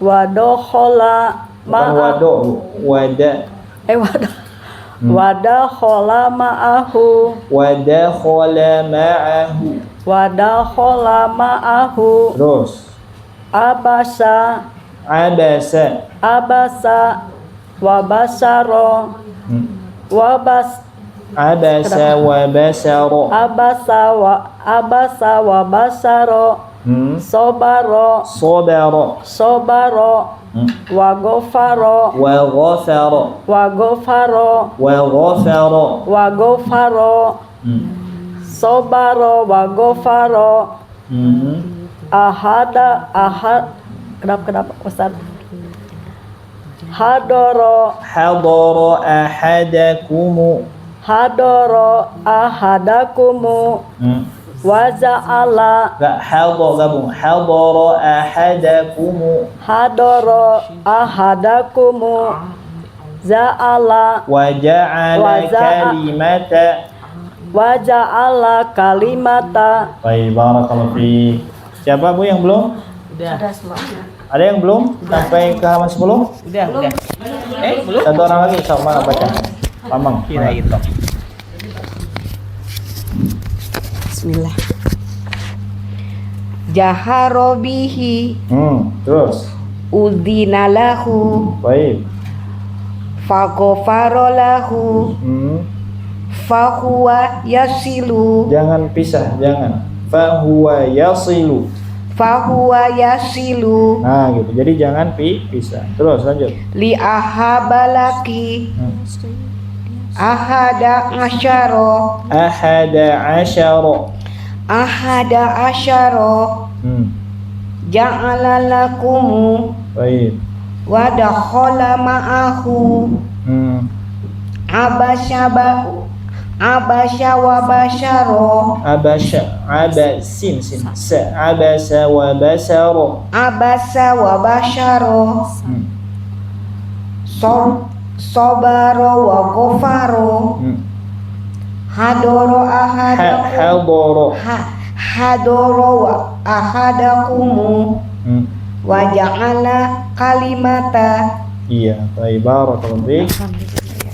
Speaker 4: wadokhola
Speaker 2: bukan wado, wada,
Speaker 4: wadakhola ma'ahu,
Speaker 2: wadakhala ma'ahu.
Speaker 4: wadakhola ma'ahu,
Speaker 2: Terus
Speaker 4: abasa,
Speaker 2: abasa,
Speaker 4: abasa, wabasaro, wabas,
Speaker 2: abasa wa basara.
Speaker 4: abasa wabasaro, sobaro,
Speaker 2: Sabara
Speaker 4: sobaro, wagofaro,
Speaker 2: wa ghafara
Speaker 4: wagofaro,
Speaker 2: wa ghafara.
Speaker 4: wagofaro, sobaro, wagofaro, kenapa Ustaz? Hadoro,
Speaker 2: Hadara ahadakumu.
Speaker 4: hadoro ahadakumu, waja'ala,
Speaker 2: Enggak hadara gabung. Hadara ahadakumu
Speaker 4: hadoro ahadakumu, ja'ala,
Speaker 2: wa ja'ala kalimata.
Speaker 4: waja'ala kalimata.
Speaker 2: Baik, barakallahu fi. Siapa Bu yang belum?
Speaker 5: Udah.
Speaker 2: Ada yang belum sampai ke halaman 10?
Speaker 5: Udah. Belum.
Speaker 2: Satu orang lagi sama baca. Lamang.
Speaker 5: Kira itu.
Speaker 6: Bismillah. Jaharo bihi
Speaker 2: Terus.
Speaker 6: udhina lahu
Speaker 2: Baik.
Speaker 6: faghfara lahu fahuwa yasilu
Speaker 2: Jangan pisah, jangan. Fahuwa yasilu.
Speaker 6: fahuwa yasilu
Speaker 2: Nah, gitu. Jadi jangan pisah. Terus lanjut.
Speaker 6: li ahabalaki ahada asyara
Speaker 2: Ahada asyara.
Speaker 6: ja'ala lakumu
Speaker 2: Baik.
Speaker 6: wa dakhala ma'ahu abasya wa basyara
Speaker 2: Abasin sa abasa wa basara.
Speaker 6: abasa wa basyara sobaro wa ghafaro hadoro wa ahadakumu wa ja'ala kalimata.
Speaker 2: Iya, baik, barakallahu fiik.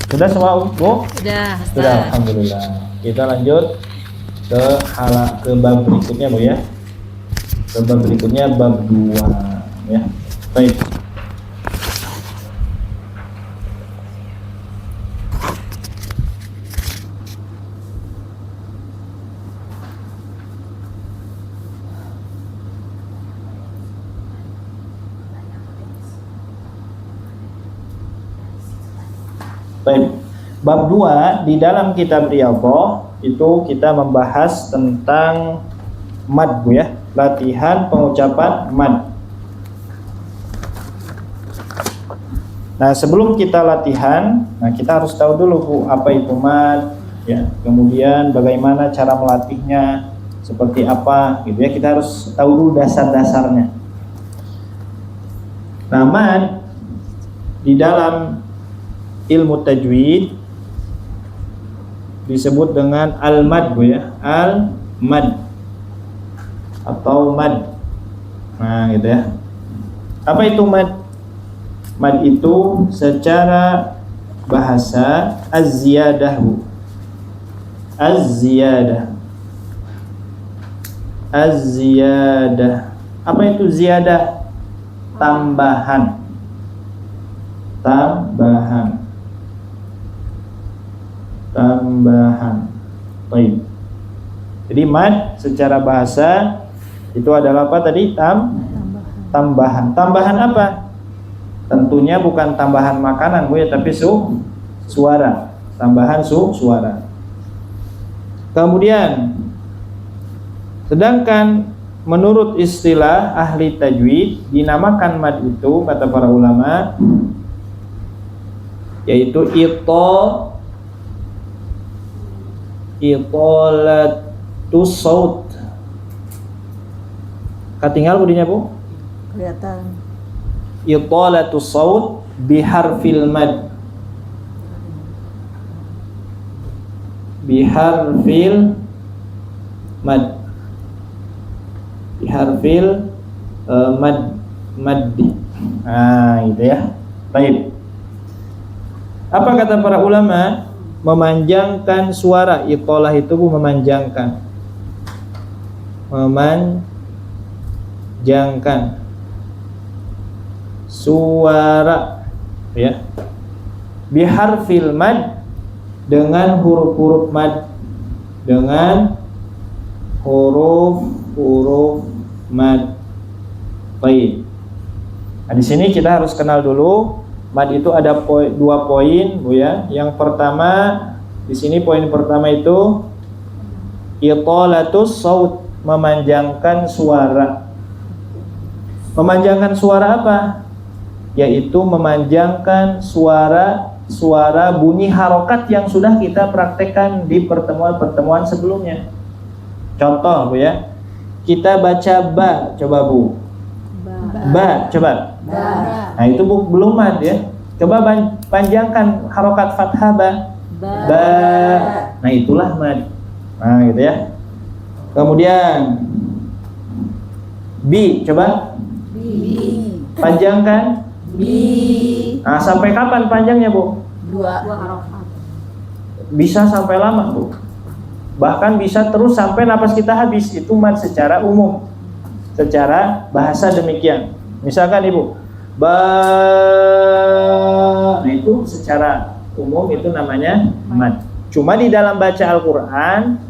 Speaker 2: Sudah semua Bu?
Speaker 3: Sudah,
Speaker 2: Sudah, alhamdulillah. Kita lanjut ke bab berikutnya Bu ya. Ke bab berikutnya bab 2 ya. Baik. Baik. Bab 2 di dalam kitab Riyadhah itu kita membahas tentang mad Bu ya, latihan pengucapan mad. Nah, sebelum kita latihan, kita harus tahu dulu Bu apa itu mad ya. Kemudian bagaimana cara melatihnya, seperti apa gitu ya. Kita harus tahu dulu dasar-dasarnya. Nah, mad di dalam ilmu tajwid disebut dengan al-mad Bu ya, al-mad atau mad. Nah, gitu ya. Apa itu mad? Mad itu secara bahasa az-ziyadah Bu. Az-ziyadah. Az-ziyadah. Apa itu ziyadah? Tambahan. Tambahan. Baik. Jadi mad secara bahasa itu adalah apa tadi? Tambahan. Tambahan apa? Tentunya bukan tambahan makanan Bu ya, tapi suara. Tambahan suara. Kemudian sedangkan menurut istilah ahli tajwid dinamakan mad itu kata para ulama yaitu itolatus saut. Ketinggal budinya Bu?
Speaker 4: Kelihatan.
Speaker 2: Itolatus saut biharfil mad. Biharfil mad. Biharfil mad. Nah, gitu ya. Baik. Apa kata para ulama? Memanjangkan suara. Itolah itu Bu, memanjangkan. Memanjangkan suara, ya. Biharfil mad, dengan huruf-huruf mad. Dengan huruf mad. Baik. Nah, di sini kita harus kenal dulu mad itu ada dua poin Bu ya. Yang pertama di sini poin pertama itu itolatus saut, memanjangkan suara. Memanjangkan suara apa? Yaitu memanjangkan suara bunyi harokat yang sudah kita praktekkan di pertemuan-pertemuan sebelumnya. Contoh Bu ya, kita baca ba, coba Bu. Ba, coba. Nah itu Bu, belum mad ya. Coba panjangkan harokat fathah ba. Nah itulah mad. Nah gitu ya. Kemudian bi, coba. Panjangkan. Nah sampai kapan panjangnya Bu?
Speaker 5: 2 harokat.
Speaker 2: Bisa sampai lama Bu. Bahkan bisa terus sampai napas kita habis. Itu mad secara umum. Secara bahasa demikian. Misalkan Ibu ba, nah itu secara umum itu namanya mad. Cuma di dalam baca Al-Quran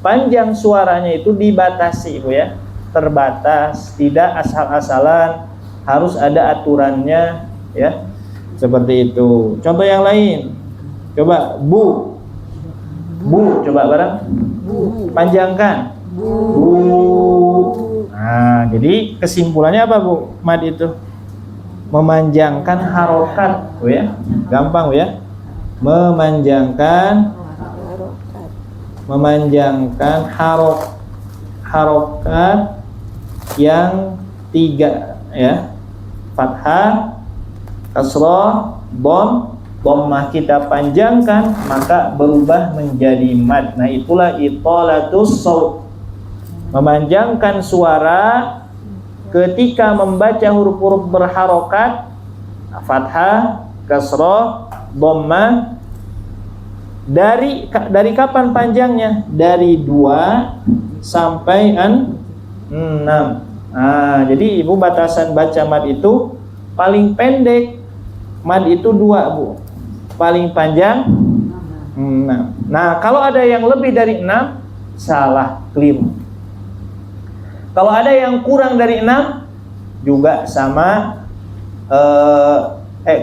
Speaker 2: panjang suaranya itu dibatasi Ibu ya. Terbatas, tidak asal-asalan, harus ada aturannya ya. Seperti itu. Contoh yang lain. Coba bu. Bu, coba bareng. Panjangkan. Bu. Nah, jadi kesimpulannya apa Bu? Mad itu memanjangkan harokat, Bu ya. Gampang Bu ya. Memanjangkan harokat yang 3 ya. Fathah, kasrah, dhammah kita panjangkan maka berubah menjadi mad. Nah, itulah itolatus saut. Memanjangkan suara ketika membaca huruf-huruf berharokat, fathah, kasrah, dhammah. Dari kapan panjangnya? Dari 2 sampai 6. Nah, jadi Ibu batasan baca mad itu paling pendek mad itu 2 Bu. Paling panjang 6. Nah, kalau ada yang lebih dari 6 salah, keliru. Kalau ada yang kurang dari 6 juga sama,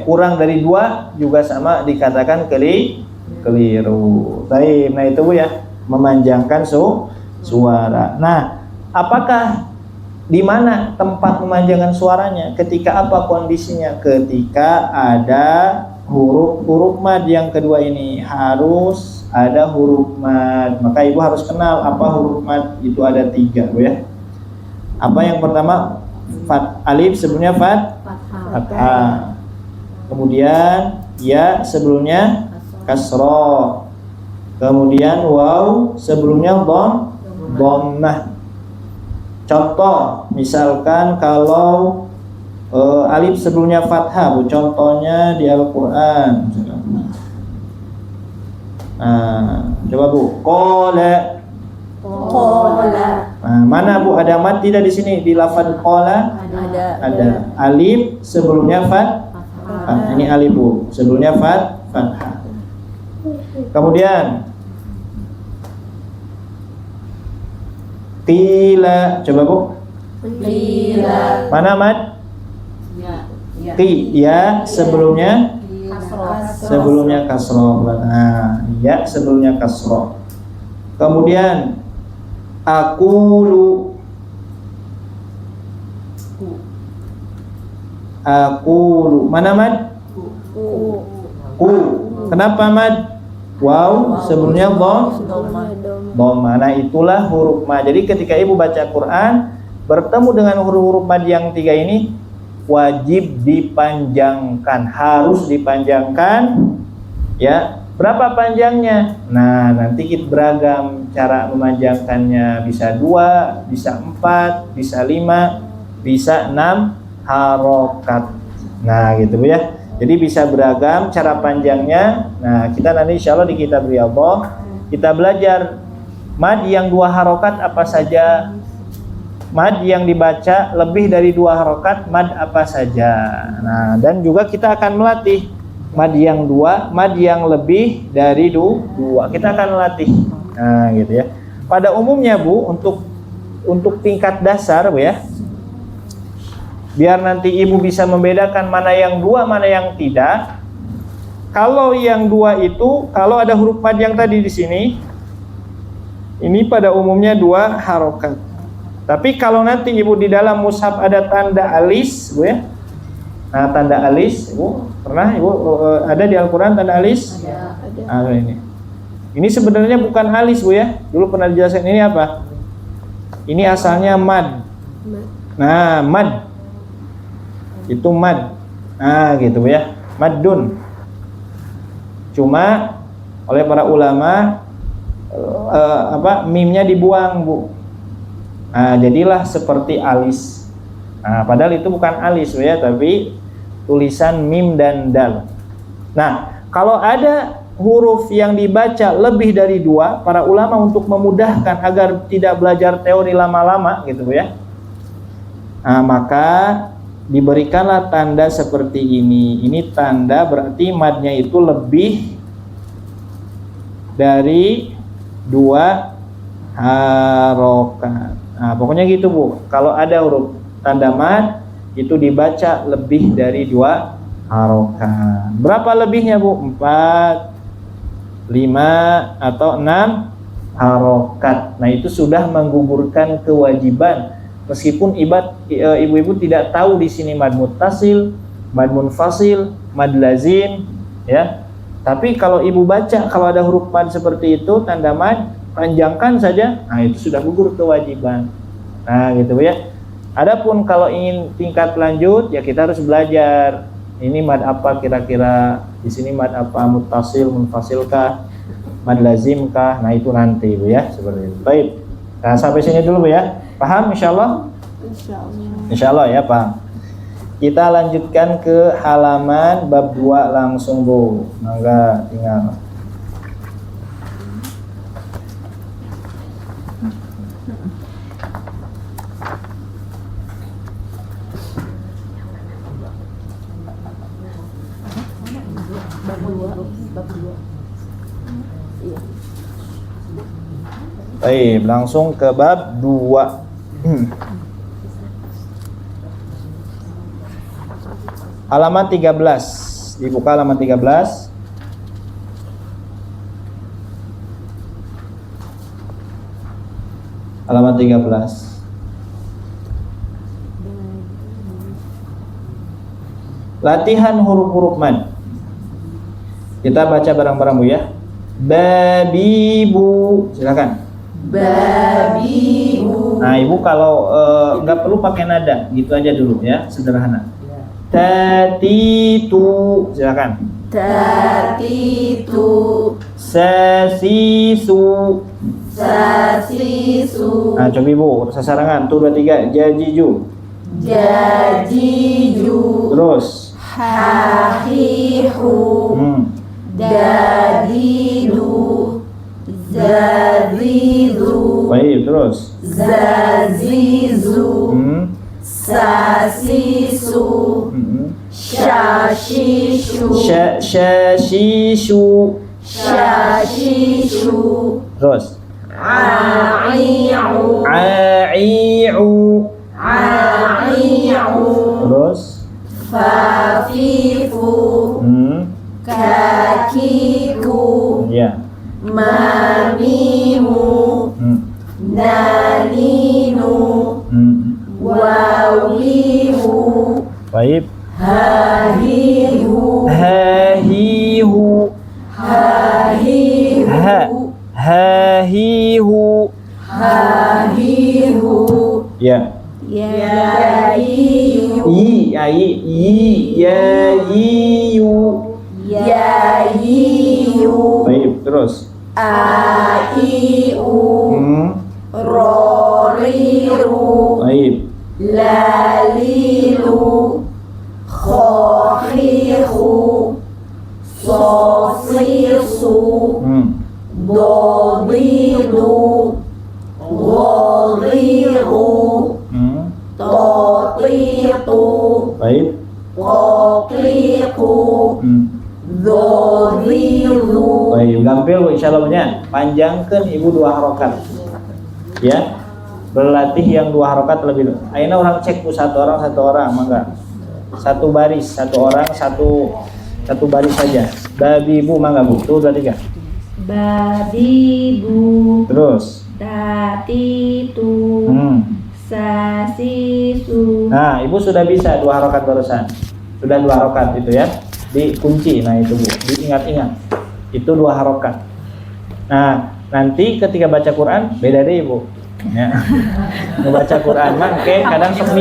Speaker 2: kurang dari 2 juga sama dikatakan keliru. Baik, nah itu Bu ya, memanjangkan suara. Nah, apakah di mana tempat memanjangkan suaranya? Ketika apa kondisinya? Ketika ada huruf mad yang kedua ini, harus ada huruf mad. Maka Ibu harus kenal apa huruf mad itu ada 3 Bu ya. Apa yang pertama? Alif sebelumnya fathah. Kemudian ya sebelumnya kasroh. Kemudian waw sebelumnya dhammah. Contoh, misalkan kalau alif sebelumnya fathah Bu, contohnya di Al-Qur'an. Nah, coba Bu, qala. Nah, mana Bu, ada mad tidak di sini di lafaz qala? Ada. Alif sebelumnya fathah. Ini alif Bu, sebelumnya fathah. Kemudian qila, coba Bu.
Speaker 5: Qila.
Speaker 2: Mana mad? Qi, ya sebelumnya kasroh. Nah, ya sebelumnya kasroh. Kemudian aqulu. Mana mad? Ku. Kenapa mad? Waw sebelumnya dhamma. Nah itulah huruf mad. Jadi ketika ibu baca Quran bertemu dengan huruf-huruf mad yang 3 ini wajib dipanjangkan, harus dipanjangkan ya. Berapa panjangnya? Nah nanti kita beragam cara memanjangkannya, bisa 2, bisa 4, bisa 5, bisa 6 harokat. Nah gitu Bu ya. Jadi bisa beragam cara panjangnya. Nah kita nanti insya Allah di kitab Riyadhah kita belajar mad yang 2 harokat apa saja, mad yang dibaca lebih dari 2 harokat mad apa saja. Nah dan juga kita akan melatih mad yang 2, mad yang lebih dari 2. Kita akan melatih. Nah gitu ya. Pada umumnya Bu untuk tingkat dasar Bu ya, biar nanti ibu bisa membedakan mana yang 2 mana yang tidak. Kalau yang 2 itu kalau ada huruf mad yang tadi di sini, ini pada umumnya 2 harokat. Tapi kalau nanti ibu di dalam mushaf ada tanda alis Bu ya. Nah tanda alis ibu pernah ibu ada di Al-Quran tanda alis? Ada. Nah, ini sebenarnya bukan alis Bu ya. Dulu pernah dijelaskan ini apa? Ini asalnya mad. Nah mad itu mad. Nah gitu Bu ya. Maddun. Cuma oleh para ulama mimnya dibuang Bu. Nah jadilah seperti alis. Nah padahal itu bukan alis Bu ya, tapi tulisan mim dan dal. Nah kalau ada huruf yang dibaca lebih dari 2, para ulama untuk memudahkan agar tidak belajar teori lama-lama gitu Bu ya. Nah maka diberikanlah tanda seperti ini. Ini tanda berarti madnya itu lebih dari 2 harokat. Nah pokoknya gitu Bu. Kalau ada huruf tanda mad itu dibaca lebih dari 2 harokat. Berapa lebihnya Bu? 4, 5 atau 6 harokat. Nah itu sudah menggugurkan kewajiban. Meskipun ibu-ibu tidak tahu di sini mad muttasil, mad munfasil, mad lazim, ya. Tapi kalau ibu baca, kalau ada huruf mad seperti itu, tanda mad, panjangkan saja. Nah itu sudah gugur kewajiban. Nah gitu ya. Adapun kalau ingin tingkat lanjut, ya kita harus belajar. Ini mad apa kira-kira? Di sini mad apa? Muttasil, munfasilkah? Mad lazimkah? Nah itu nanti Bu ya, seperti itu. Baik. Nah sampai sini dulu Bu ya. Paham insyaallah? Insyaallah ya paham. Kita lanjutkan ke halaman bab 2 langsung Bu. Mangga tinggal. Baik, langsung ke bab 2. Halaman 13. Dibuka halaman 13. Halaman 13. Latihan huruf-huruf mad. Kita baca bareng-bareng Bu ya. Babibu, silakan.
Speaker 5: Babibu.
Speaker 2: Nah ibu kalau nggak perlu pakai nada, gitu aja dulu ya, sederhana. Tatitu, silakan.
Speaker 5: Tatitu.
Speaker 2: Sasisu.
Speaker 5: Sasisu.
Speaker 2: Nah coba ibu, sasarangan, 1, 2, 3, jajiju.
Speaker 5: Jajiju.
Speaker 2: Terus.
Speaker 5: Hahihu. Dadidu. Zazizu.
Speaker 2: Baik, terus.
Speaker 5: Zazizu. Sasisu. Shashishu.
Speaker 2: Shashishu.
Speaker 5: Shashishu.
Speaker 2: Terus.
Speaker 5: Ai'u.
Speaker 2: Ai'u.
Speaker 5: Ai'u.
Speaker 2: Terus.
Speaker 5: Fafifu. Kakiku.
Speaker 2: Ya.
Speaker 5: Mamimu. Naninu. Wawihu.
Speaker 2: Baik.
Speaker 5: Hahihu.
Speaker 2: Hahihu. Yahihu. Ya.
Speaker 3: Yahiyu
Speaker 2: Yahiyu. Baik, terus.
Speaker 3: Aiu
Speaker 2: Hmm.
Speaker 3: Roriru
Speaker 2: Baik.
Speaker 3: Lalilu Khohihu Sosisu
Speaker 2: Hmm.
Speaker 3: Dodilu Goliru
Speaker 2: Hmm.
Speaker 3: Totitu
Speaker 2: Baik.
Speaker 3: Kokliku
Speaker 2: Hmm.
Speaker 3: Dodilu.
Speaker 2: Baik, gampil Bu insyaallah. Panjangkan Ibu 2 harokat. Ya. Berlatih yang 2 harokat lebih. Ayeuna orang cek Bu satu orang, mangga. Satu baris, satu orang, satu baris saja. Babi Bu mangga Bu. Tuh 2 3.
Speaker 3: Babibu
Speaker 2: Terus.
Speaker 3: Tatitu Sasisu.
Speaker 2: Nah, Ibu sudah bisa 2 harokat barusan. Sudah 2 harokat itu ya. Dikunci. Nah, itu Bu. Diingat-ingat. Itu 2 harokat. Nah, nanti ketika baca Quran beda deh Ibu. Ya. Ngebaca Quran mah kayak kadang sok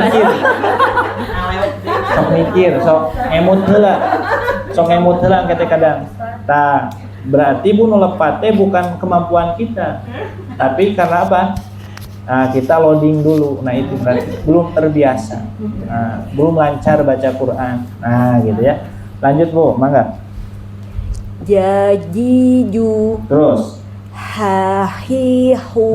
Speaker 2: mikir, sok emut heula. Sok emut heula ketika kadang. Tah, berarti Bu nu lepat teh bukan kemampuan kita. Tapi karena apa? Nah, kita loading dulu. Nah, itu berarti belum terbiasa. Nah, belum lancar baca Quran. Nah, gitu ya. Lanjut Bu, mangga.
Speaker 4: Jajiju
Speaker 2: Terus.
Speaker 4: Hahihu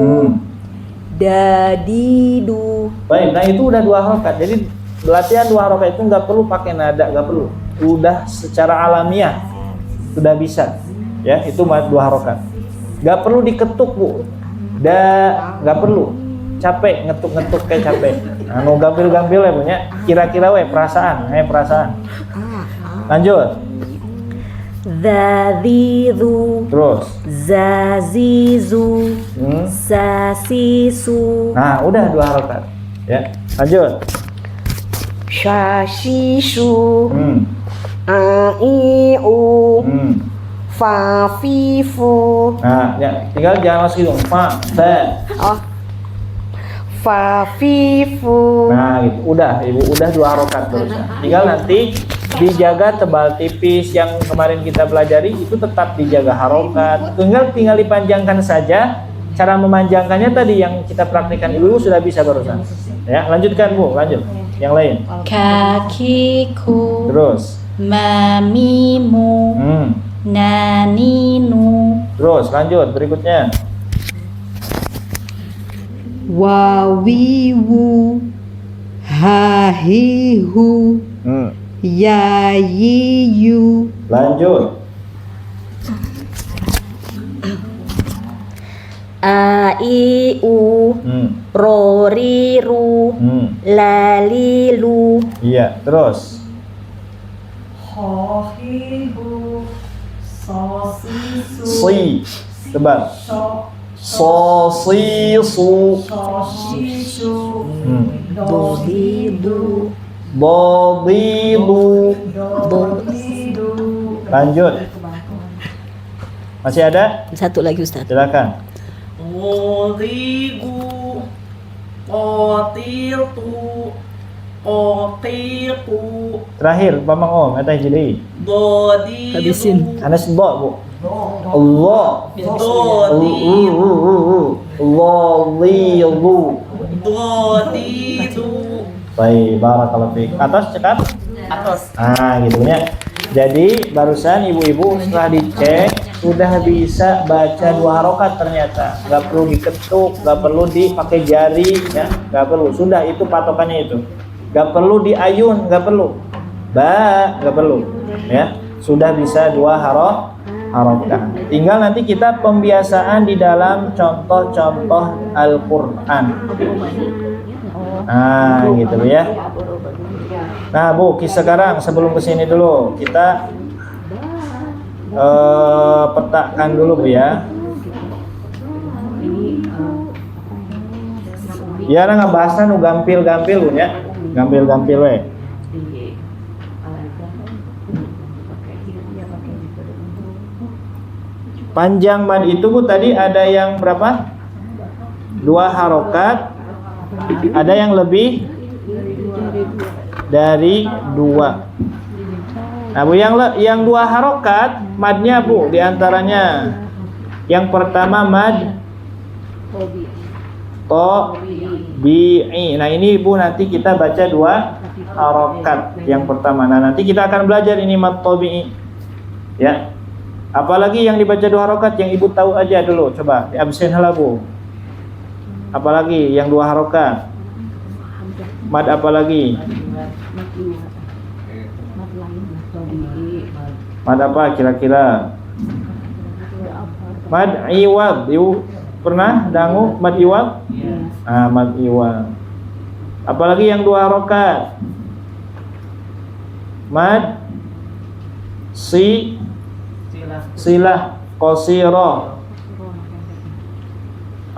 Speaker 4: Dadidu.
Speaker 2: Baik, nah itu udah 2 harokat. Jadi latihan 2 harokat itu nggak perlu pakai nada, nggak perlu. Udah secara alamiah sudah bisa. Ya, itu 2 harokat. Nggak perlu diketuk Bu. Nggak perlu. Capek ngetuk-ngetuk kayak capek. Anu gampil-gampil ya punya. Kira-kira perasaan. Lanjut.
Speaker 3: Zazizu
Speaker 2: Terus.
Speaker 3: Zazizu Sasisu.
Speaker 2: Nah, udah 2 harokat. Ya, lanjut.
Speaker 6: Shashisu
Speaker 2: Hmm.
Speaker 6: Aiu
Speaker 2: Hmm.
Speaker 6: Fafifu
Speaker 2: Nah, ya, tinggal jangan masukin fa.
Speaker 6: Fafifu.
Speaker 2: Nah, gitu. Udah, Ibu udah 2 harokat barusan. Tinggal nanti dijaga tebal tipis yang kemarin kita pelajari itu tetap dijaga harokat. Tinggal dipanjangkan saja. Cara memanjangkannya tadi yang kita praktikkan Ibu sudah bisa barusan. Ya, lanjutkan Bu, lanjut. Yang lain.
Speaker 3: Kakiku
Speaker 2: Terus.
Speaker 3: Mamimu Naninu.
Speaker 2: Terus lanjut berikutnya.
Speaker 6: Wawiwu Hahihu Yayiyu.
Speaker 2: Lanjut.
Speaker 3: Aiu Roriru Lalilu.
Speaker 2: Iya, terus.
Speaker 5: Khohihu Sosisu
Speaker 2: Si. Tebal. Sosisu.
Speaker 5: Sosisu
Speaker 3: Dodidu
Speaker 2: Dodilu.
Speaker 5: Dodidu.
Speaker 2: Lanjut. Masih ada?
Speaker 3: Satu lagi Ustaz.
Speaker 2: Silakan.
Speaker 5: Ghorigu Qotiltu Qotiku
Speaker 2: Terakhir, Pamang Om, eta jadi.
Speaker 5: Dodidu
Speaker 3: Habisin.
Speaker 2: Anas bo, Bu. Allah.
Speaker 5: Dodidu
Speaker 2: Dodilu.
Speaker 5: Dodidu.
Speaker 2: Baik, barakallahu fiik. Atas cekat.
Speaker 5: Atas.
Speaker 2: Nah, gitu ya. Jadi barusan ibu-ibu setelah dicek sudah bisa baca 2 harokat ternyata. Nggak perlu diketuk, nggak perlu dipakai jari, ya, nggak perlu. Sudah itu patokannya itu. Nggak perlu diayun, nggak perlu. Nggak perlu. Ya, sudah bisa 2 harokat. Tinggal nanti kita pembiasaan di dalam contoh-contoh Al-Quran. Nah, gitu ya. Nah, Bu, sekarang sebelum kesini dulu kita petakan dulu, Bu ya. Ya, nggak bahasnya nu gampil-gampil, Bu ya. Gampil-gampil we. Panjang mad itu Bu tadi ada yang berapa? 2 harokat. Ada yang lebih dari 2. Nah Bu, yang 2 harokat madnya Bu diantaranya yang pertama mad tobi'i. Nah ini Bu nanti kita baca 2 harokat yang pertama. Nah nanti kita akan belajar ini mad tobi'i ya. Apalagi yang dibaca 2 harokat yang Ibu tahu aja dulu, coba diabsen lah Bu. Apalagi yang 2 harokat mad apalagi? Mad apa kira-kira? Mad iwad. Ibu pernah dangu mad iwad? Mad iwad. Apalagi yang 2 harokat? Mad silah qasira.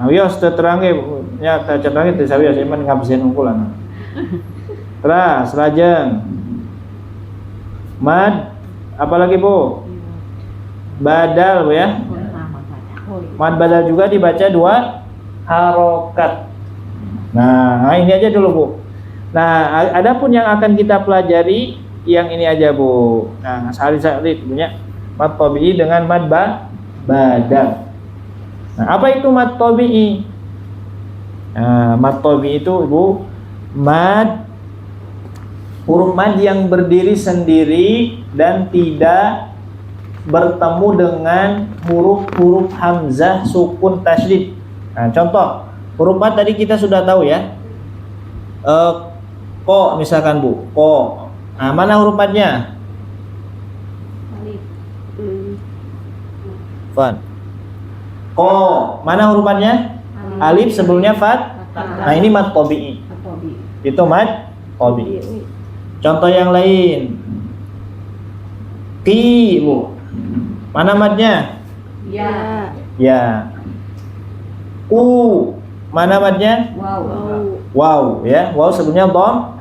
Speaker 2: Awios terangge ya terangge teh sawios iman ngabsen ungkulan. Terus lajeng mad apalagi Bu? Badal Bu ya. Mad badal juga dibaca 2 harokat. Nah, ini aja dulu Bu. Nah, adapun yang akan kita pelajari yang ini aja Bu. Nah, sehari-hari punya mad tabi'i dengan mad badal. Nah, apa itu mad tabi'i? Nah, mad tabi'i itu Ibu huruf mad yang berdiri sendiri dan tidak bertemu dengan huruf-huruf hamzah sukun tasydid. Nah, contoh huruf mad tadi kita sudah tahu ya. Ko misalkan Bu, ko. Nah, mana huruf madnya? Fan. Ko, mana huruf madnya? Alif sebelumnya fat. Nah, ini mad tabi'i. Itu mad tabi'i. Contoh yang lain. Qi, Bu. Mana madnya? Ya. U. Mana madnya? Wow, ya. Wow sebelumnya dom.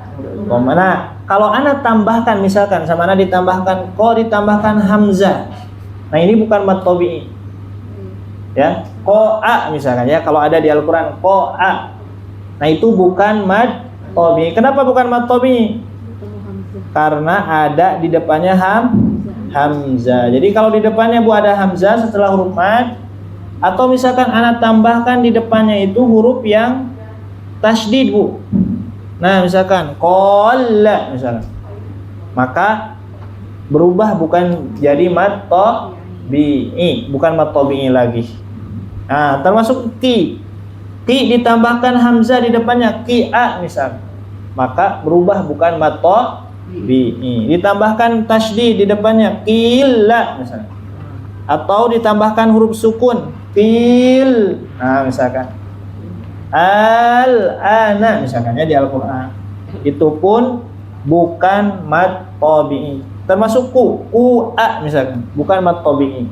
Speaker 2: Mana? Kalau ana tambahkan misalkan sama ana ditambahkan ko ditambahkan hamzah. Nah, ini bukan mad tabi'i. Ya, qo'a misalkan ya, kalau ada di Al-Qur'an qo'a. Nah, itu bukan mad tabi'i. Kenapa bukan mad tabi'i? Karena ada di depannya hamzah. Jadi kalau di depannya Bu ada hamzah setelah huruf mad, atau misalkan anak tambahkan di depannya itu huruf yang tasydid Bu. Nah, misalkan qalla misalkan. Maka berubah bukan jadi mad tabi'i, bukan mad tabi'i lagi. Nah, termasuk qi ditambahkan hamzah di depannya qi'a misal, maka berubah bukan mad tabi'i. Ditambahkan tasydid di depannya qilla misal, atau ditambahkan huruf sukun qil. Nah, misalkan al-ana misalkan ya di Al-Qur'an, itu pun bukan mad tabi'i. Termasuk ku'a misalkan, bukan mad tabi'i.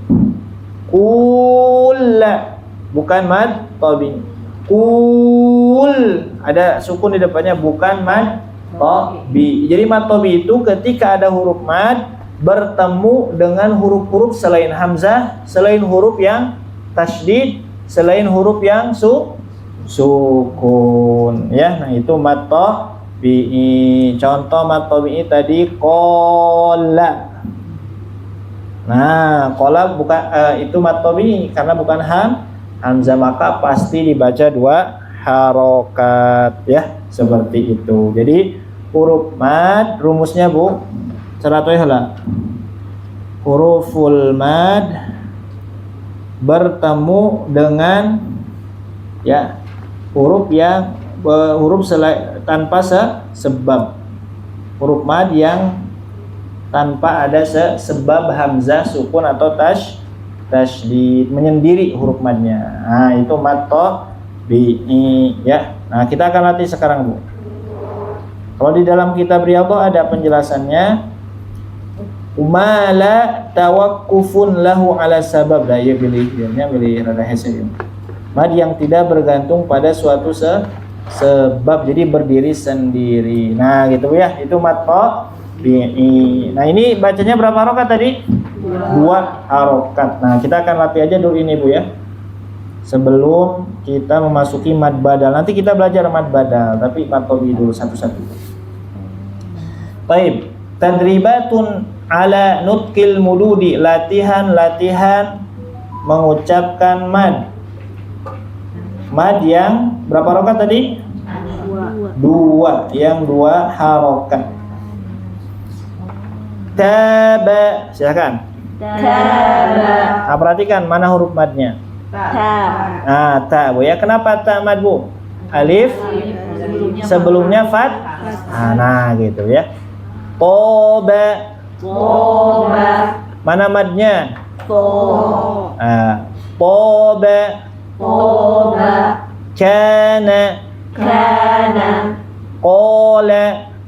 Speaker 2: Kulla bukan mad tabi'i. Kul ada sukun di depannya, bukan mad tabi'i. Jadi mad tabi'i itu ketika ada huruf mad bertemu dengan huruf-huruf selain hamzah, selain huruf yang tasydid, selain huruf yang sukun ya. Nah, itu mad tabi'i. Contoh mad tabi'i tadi qala. Nah, qala bukan itu mad tabi'i karena bukan hamzah, maka pasti dibaca 2 harokat ya, seperti itu. Jadi huruf mad rumusnya Bu, ceratohlah. Huruful mad bertemu dengan ya huruf yang tanpa sebab. Huruf mad yang tanpa ada sebab hamzah sukun atau tasydid, menyendiri huruf madnya. Nah, itu mad tabi'i ya. Nah, kita akan latih sekarang Bu. Kalau di dalam kitab Riyadhah ada penjelasannya, umala tawaqqufun lahu ala sabab. Lah ya pilih rada hese. Mad yang tidak bergantung pada suatu sebab, jadi berdiri sendiri. Nah, gitu ya. Itu mad tabi'i. Nah, ini bacanya berapa harokat tadi? 2 2 harokat. Nah, kita akan latih aja dulu ini Bu ya. Sebelum kita memasuki mad badal. Nanti kita belajar mad badal, tapi mad tobi dulu satu-satu. Baik, tadribatun ala nutqil mududi, latihan-latihan mengucapkan mad. Mad yang berapa harokat tadi? 2, yang 2 harokat. Taba, silakan.
Speaker 3: Taba.
Speaker 2: Nah, perhatikan mana huruf madnya.
Speaker 3: Ta.
Speaker 2: Nah, ta Bu ya. Kenapa ta mad Bu? Alif sebelumnya fat. Nah, gitu ya. Toba.
Speaker 3: Toba.
Speaker 2: Mana madnya?
Speaker 3: To.
Speaker 2: Toba.
Speaker 3: Toba.
Speaker 2: Kana.
Speaker 3: Kana.
Speaker 2: Qala.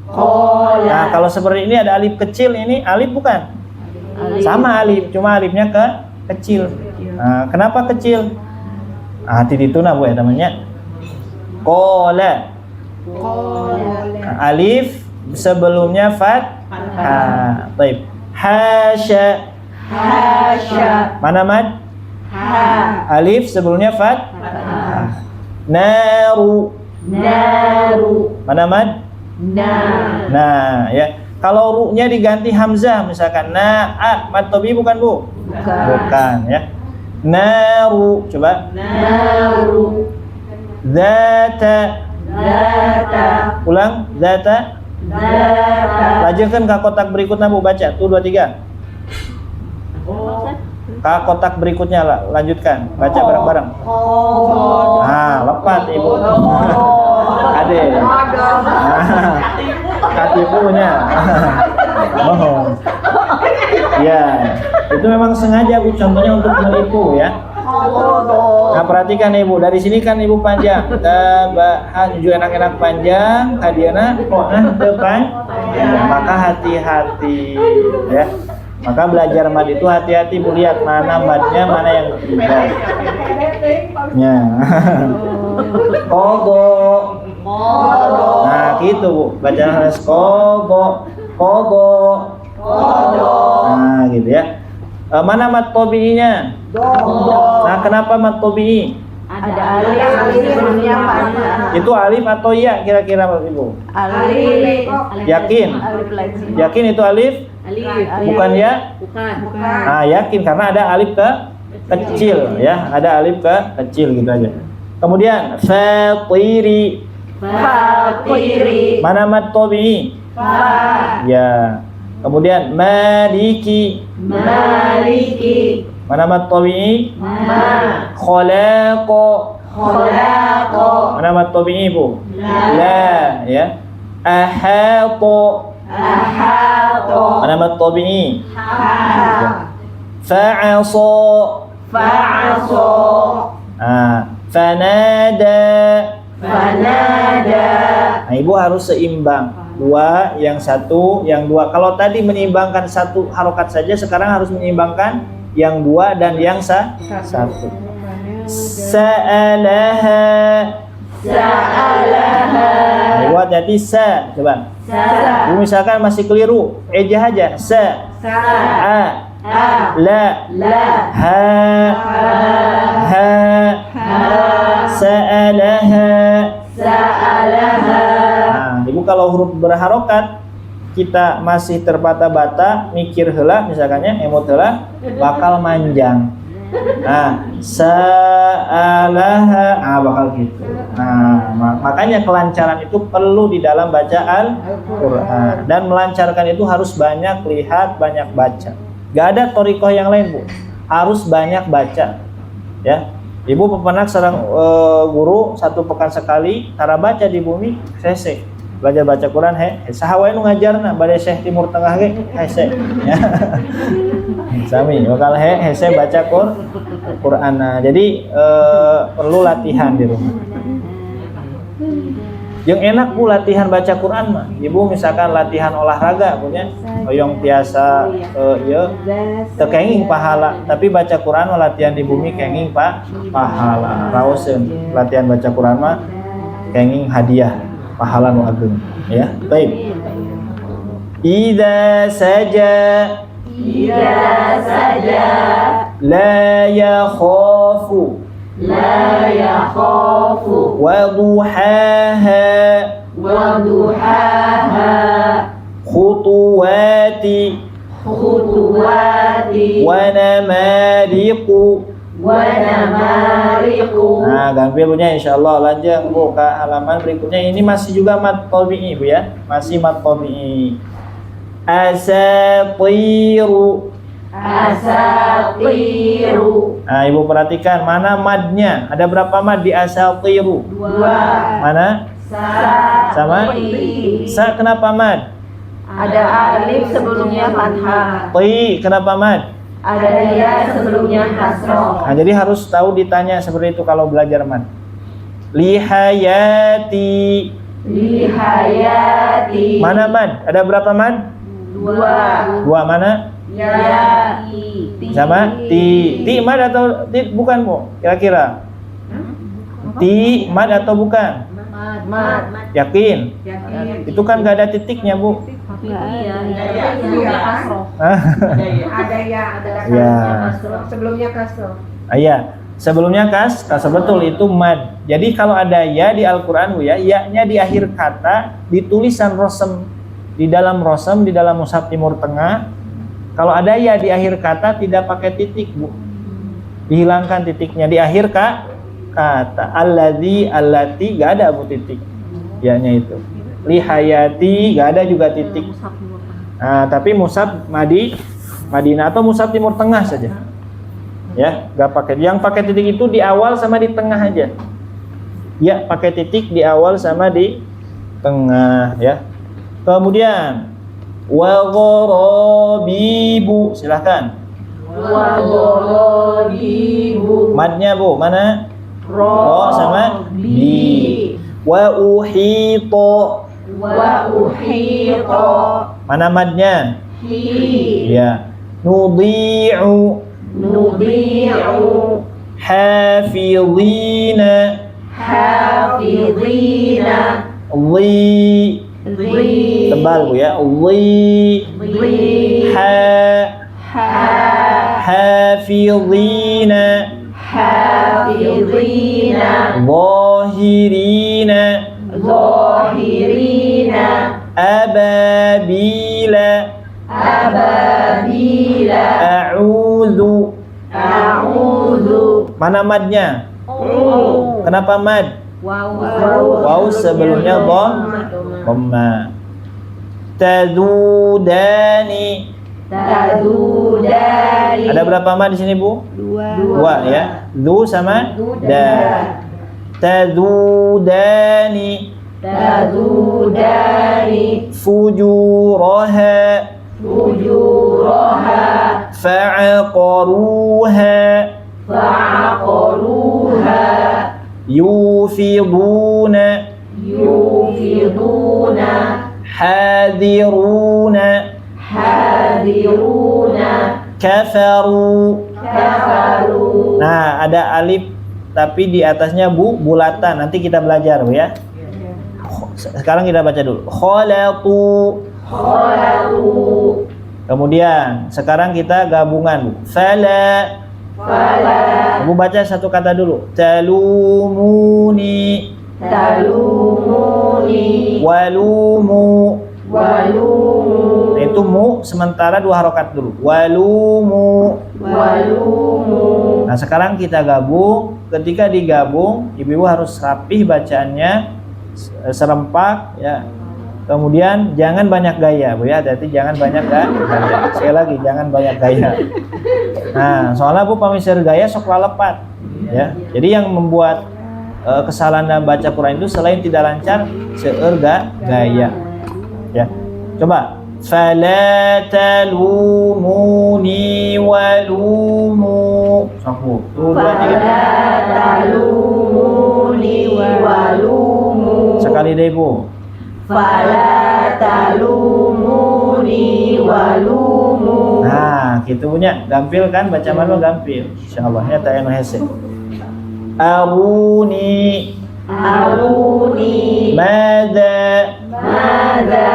Speaker 3: Kola.
Speaker 2: Nah, kalau seperti ini ada alif kecil, ini alif bukan? Sama alif, cuma alifnya kecil. Nah, kenapa kecil? Hati itu Bu ya namanya. Qala. Nah, alif sebelumnya fat. Baik. Hasya.
Speaker 3: Hasya.
Speaker 2: Mana mad?
Speaker 3: Ha.
Speaker 2: Alif sebelumnya fat. Naru.
Speaker 3: Naru.
Speaker 2: Mana mad?
Speaker 3: Na.
Speaker 2: Nah, ya. Kalau ru-nya diganti hamzah misalkan na'a, mad tobi bukan Bu? Bukan ya. Naru, coba.
Speaker 3: Naru.
Speaker 2: Zata.
Speaker 3: Zata.
Speaker 2: Ulang, zata.
Speaker 3: Zata.
Speaker 2: Lanjutkan ke kotak berikutnya Bu, baca. Tuh 2 3. Ke kotak berikutnya lah, lanjutkan. Baca bareng-bareng. Nah, lepat Ibu. Ade. Katipunya. Mohon. Ya, itu memang sengaja Bu, contohnya untuk menipu ya. Nah, perhatikan Ibu, dari sini kan Ibu panjang. Tabahan juga enak-enak panjang, hadiana depan. Maka hati-hati ya. Maka belajar mad itu hati-hati Bu, lihat mana madnya, mana yang tidak. Ya. Kogo. Nah, gitu Bu. Bacaan harus kogo. Kogo. Nah, gitu ya. Mana mad tobi'inya? Nah, kenapa mad tobi'i?
Speaker 3: Ada alif sebelumnya panjang.
Speaker 2: Itu alif atau ya kira-kira Ibu?
Speaker 3: Alif.
Speaker 2: Yakin?
Speaker 3: Alif lagi.
Speaker 2: Yakin itu alif?
Speaker 3: Alif.
Speaker 2: Bukan ya?
Speaker 3: Bukan.
Speaker 2: Ah, yakin karena ada alif kecil ya, ada alif kecil gitu aja. Kemudian fatiri.
Speaker 3: Fatiri.
Speaker 2: Mana mad tobi'i?
Speaker 3: Fa.
Speaker 2: Ya. Kemudian maliki.
Speaker 3: Maliki.
Speaker 2: Mana mad tabi'i?
Speaker 3: Ma.
Speaker 2: Khalaqo.
Speaker 3: Khalaqo.
Speaker 2: Mana mad tabi'i Bu?
Speaker 3: La.
Speaker 2: Ya. Ahato.
Speaker 3: Ahato.
Speaker 2: Mana mad tabi'i?
Speaker 3: Ha.
Speaker 2: Fa'aso.
Speaker 3: Fa'aso.
Speaker 2: Fanada.
Speaker 3: Fanada.
Speaker 2: Nah, Ibu harus seimbang. 2, yang 1, yang 2. Kalau tadi menyeimbangkan 1 harokat saja, sekarang harus menyeimbangkan yang 2 dan yang 1. Sa'alaha.
Speaker 3: Sa'alaha.
Speaker 2: Ibu hati-hati sa, coba.
Speaker 3: Sa.
Speaker 2: Ibu misalkan masih keliru, ejah aja. Sa.
Speaker 3: Sa.
Speaker 2: A.
Speaker 3: A.
Speaker 2: La.
Speaker 3: La.
Speaker 2: Ha. Ha. Sa'alaha.
Speaker 3: Sa'alaha.
Speaker 2: Nah, Ibu kalau huruf berharokat kita masih terbata-bata mikir heula misalkannya emot heula bakal manjang. Nah, sa'alaha bakal gitu. Nah, makanya kelancaran itu perlu di dalam baca Al-Qur'an, dan melancarkan itu harus banyak lihat, banyak baca. Gak ada thoriqah yang lain Bu, harus banyak baca ya. Ibu pepenak sareng guru 1 pekan sekali tara baca di bumi sese belajar baca Quran saha wae nu ngajarna bade Syekh Timur Tengah ge hese ya. Sami bakal hese baca Quran. Nah, jadi perlu latihan di rumah. Yang enak Bu latihan baca Quran mah. Ibu misalkan latihan olahraga punya hoyong tiasa ya tekenging pahala, tapi baca Quran mah latihan di bumi kenging pahala. Raoseun latihan baca Quran mah kenging hadiah pahala nu ageung ya. Baik. Idza saja.
Speaker 3: Idza saja
Speaker 2: la yakhafu
Speaker 3: la yakhafu
Speaker 2: wa duhaha
Speaker 3: wa duhaha
Speaker 2: khutuwati
Speaker 3: khutuwati
Speaker 2: wa namariqu.
Speaker 3: wa namariqu.
Speaker 2: Nah, gampil punya insyaallah. Lanjut Bu ke halaman berikutnya. Ini masih juga mad tabi'i Bu ya. Masih mad tabi'i. Asatiru.
Speaker 3: Asatiru.
Speaker 2: Nah, Ibu perhatikan mana madnya. Ada berapa mad di asatiru?
Speaker 3: 2
Speaker 2: Mana? Sama? Sa kenapa mad?
Speaker 3: Ada alif sebelumnya fathah.
Speaker 2: Ti kenapa mad?
Speaker 3: Ada ya sebelumnya kasroh.
Speaker 2: Nah, jadi harus tahu ditanya seperti itu kalau belajar mad. Lihayati.
Speaker 3: Lihayati.
Speaker 2: Mana mad? Ada berapa mad?
Speaker 3: 2
Speaker 2: Mana?
Speaker 3: ya
Speaker 2: Sama? Ti mad atau ti bukan Bu? Kira-kira? Ti mad atau bukan?
Speaker 3: mat
Speaker 2: Yakin? Itu kan gak ada titiknya Bu.
Speaker 7: Ada ya,
Speaker 2: Ya.
Speaker 7: sebelumnya kasroh.
Speaker 2: Iya, sebelumnya kasroh betul itu mad. Jadi kalau ada ya di Al-Qur'an Bu ya, ya-nya di akhir kata di tulisan rosem di dalam mushaf Timur Tengah. Kalau ada ya di akhir kata tidak pakai titik Bu. Dihilangkan titiknya di akhir kata. Alladzi allati enggak ada Bu titik. Ya-nya itu. Lihayati enggak ada juga titik. Nah, tapi mushaf Madinah atau mushaf Timur Tengah saja. Ya, enggak pakai. Yang pakai titik itu di awal sama di tengah aja. Ya, pakai titik di awal sama di tengah ya. Kemudian wa gharabibu, silakan.
Speaker 3: wa gharabibu.
Speaker 2: Madnya Bu, mana? Ro sama bi. Wa uhita.
Speaker 3: wa uhita.
Speaker 2: Mana madnya?
Speaker 3: Hi
Speaker 2: Ya. Nudhi'u.
Speaker 3: nudi'u
Speaker 2: Hafidhina.
Speaker 3: hafidhina.
Speaker 2: Dhi.
Speaker 3: Dhi
Speaker 2: Tebal Bu ya. Dhi.
Speaker 3: Dhi
Speaker 2: Hafidhina.
Speaker 3: hafidhina.
Speaker 2: Zahirina.
Speaker 3: Zahirina.
Speaker 2: Ababila.
Speaker 3: Ababila.
Speaker 2: A'udzu.
Speaker 3: A'udzu.
Speaker 2: Mana madnya? Kenapa mad?
Speaker 3: Waw
Speaker 2: Sebelumnya dhamma. Tadudani.
Speaker 3: Tadudani.
Speaker 2: Ada berapa mad di sini Bu? Dua ya. Du sama da. Tadudani.
Speaker 3: Tadudani.
Speaker 2: Fujuraha.
Speaker 3: Fujuraha.
Speaker 2: Fa'aqaruha.
Speaker 3: Fa'aqaruha.
Speaker 2: Yufiduna.
Speaker 3: Yufiduna.
Speaker 2: Hadiruna.
Speaker 3: Hadiruna.
Speaker 2: Kafaru.
Speaker 3: Kafaru.
Speaker 2: Nah, ada alif tapi di atasnya bulatan. Nanti kita belajar Bu ya. Sekarang kita baca dulu. Khalatu.
Speaker 3: Khalatu.
Speaker 2: Kemudian sekarang kita gabungan Bu. Fala.
Speaker 3: Fala.
Speaker 2: Bu baca satu kata dulu. Talumuni.
Speaker 3: Talumuni.
Speaker 2: Walumu.
Speaker 3: Walumu.
Speaker 2: Nah, itu mu sementara 2 harokat dulu. Walumu.
Speaker 3: Walumu.
Speaker 2: Nah, sekarang kita gabung. Ketika digabung, ibu-ibu harus rapih bacaannya, serempak ya. Kemudian jangan banyak gaya Bu ya. Hati-hati jangan banyak gaya. Sekali lagi jangan banyak gaya. Nah, soalnya Bu pamisir gaya sok lalepat ya. Jadi yang membuat kesalahan dalam baca Quran itu selain tidak lancar, seueur gaya. Ya. Coba. Fala talumuni walumu. Sok Bu. Dua-duanya gitu.
Speaker 3: Fala talumuni walumu.
Speaker 2: Sekali deh Bu.
Speaker 3: Fala talumuni walumu.
Speaker 2: Nah, gitu punya. Gampil kan? Baca mana gampil. Insyaallah ya ta anu hese. Aruni.
Speaker 3: Aruni.
Speaker 2: Madza.
Speaker 3: Madza.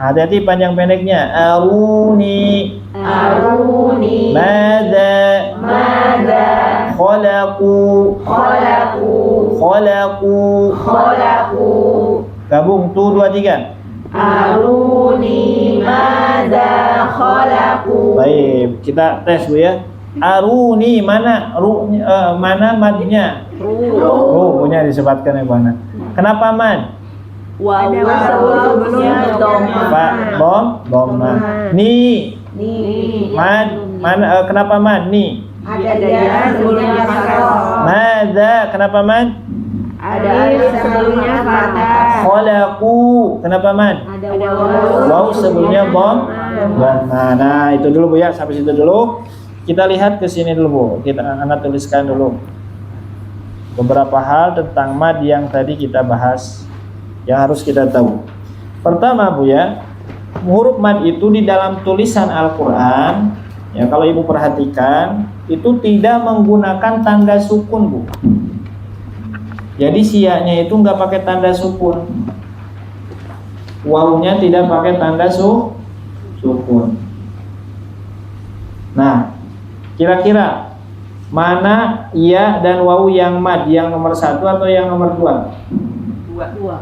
Speaker 2: Hati-hati panjang pendeknya. Aruni.
Speaker 3: Aruni.
Speaker 2: Madza.
Speaker 3: Madza.
Speaker 2: Khalaqu.
Speaker 3: Khalaqu.
Speaker 2: Khalaqu.
Speaker 3: Khalaqu.
Speaker 2: Gabung tuh 2 3.
Speaker 3: Aruni madza khalaqu.
Speaker 2: Baik, kita tes Bu ya. Aruni mana mana madnya? Punya disebutkan ya Bang. Kenapa mad?
Speaker 3: Wawu sebelumnya dhamma.
Speaker 2: Pak dhamma. Ni mad mana kenapa mad ni?
Speaker 7: Ada ya sebelumnya fathah.
Speaker 2: Madza kenapa mad?
Speaker 3: Ada alif sebelumnya fathah.
Speaker 2: Khalaqu kenapa mad?
Speaker 3: Ada
Speaker 2: Waw sebelumnya dhamma. Nah, itu dulu Bu ya, sampai situ dulu. Kita lihat ke sini dulu Bu. Kita anak tuliskan dulu beberapa hal tentang mad yang tadi kita bahas yang harus kita tahu. Pertama Bu ya, huruf mad itu di dalam tulisan Al-Qur'an ya, kalau Ibu perhatikan itu tidak menggunakan tanda sukun Bu. Jadi siaknya itu nggak pakai tanda sukun. Wawunya tidak pakai tanda sukun. Nah, kira-kira mana ya dan wawu yang mad, yang nomor 1 atau yang nomor 2?
Speaker 5: Dua.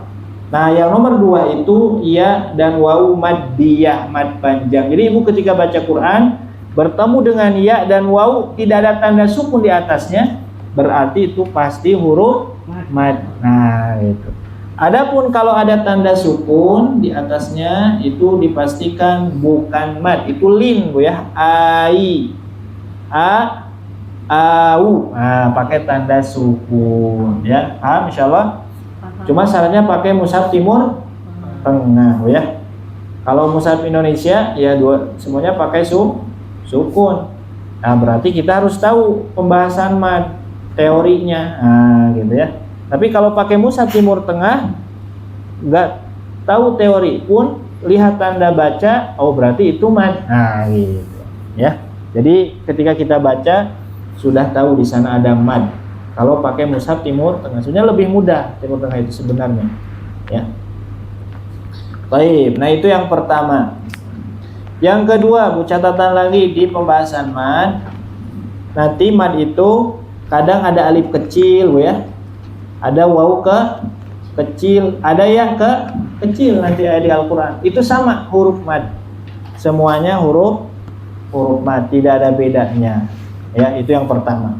Speaker 2: Nah, yang nomor 2 itu ya dan wawu maddiyah, mad panjang. Jadi Ibu ketika baca Quran bertemu dengan ya dan wawu tidak ada tanda sukun di atasnya, berarti itu pasti huruf mad. Nah, itu. Adapun kalau ada tanda sukun di atasnya itu dipastikan bukan mad, itu lin Bu ya. Ai, au. Nah, pakai tanda sukun ya. Paham insyaallah? Cuma syaratnya pakai mushaf Timur Tengah Bu ya. Kalau mushaf Indonesia ya semuanya pakai sukun. Nah, berarti kita harus tahu pembahasan mad, teorinya. Nah, gitu ya. Tapi kalau pakai mushaf Timur Tengah nggak tahu teori pun, lihat tanda baca, oh berarti itu mad. Nah, gitu ya. Jadi ketika kita baca sudah tahu di sana ada mad. Kalau pakai mushaf Timur Tengah sebenarnya lebih mudah Timur Tengah itu sebenarnya ya. Baik, nah itu yang pertama. Yang kedua, Bu, catatan lagi di pembahasan mad. Nanti mad itu kadang ada alif kecil Bu ya. Ada wawu kecil, ada yang kecil nanti ada di Al-Qur'an. Itu sama huruf mad. Semuanya huruf mad, tidak ada bedanya. Ya, itu yang pertama.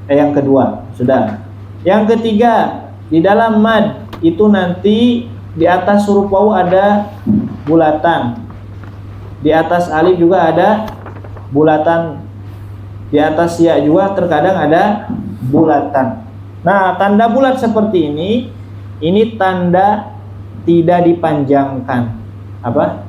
Speaker 2: Yang kedua, sudah. Yang ketiga, di dalam mad itu nanti di atas huruf wawu ada bulatan. Di atas alif juga ada bulatan. Di atas ya juga terkadang ada bulatan. Nah, tanda bulat seperti ini tanda tidak dipanjangkan. Apa?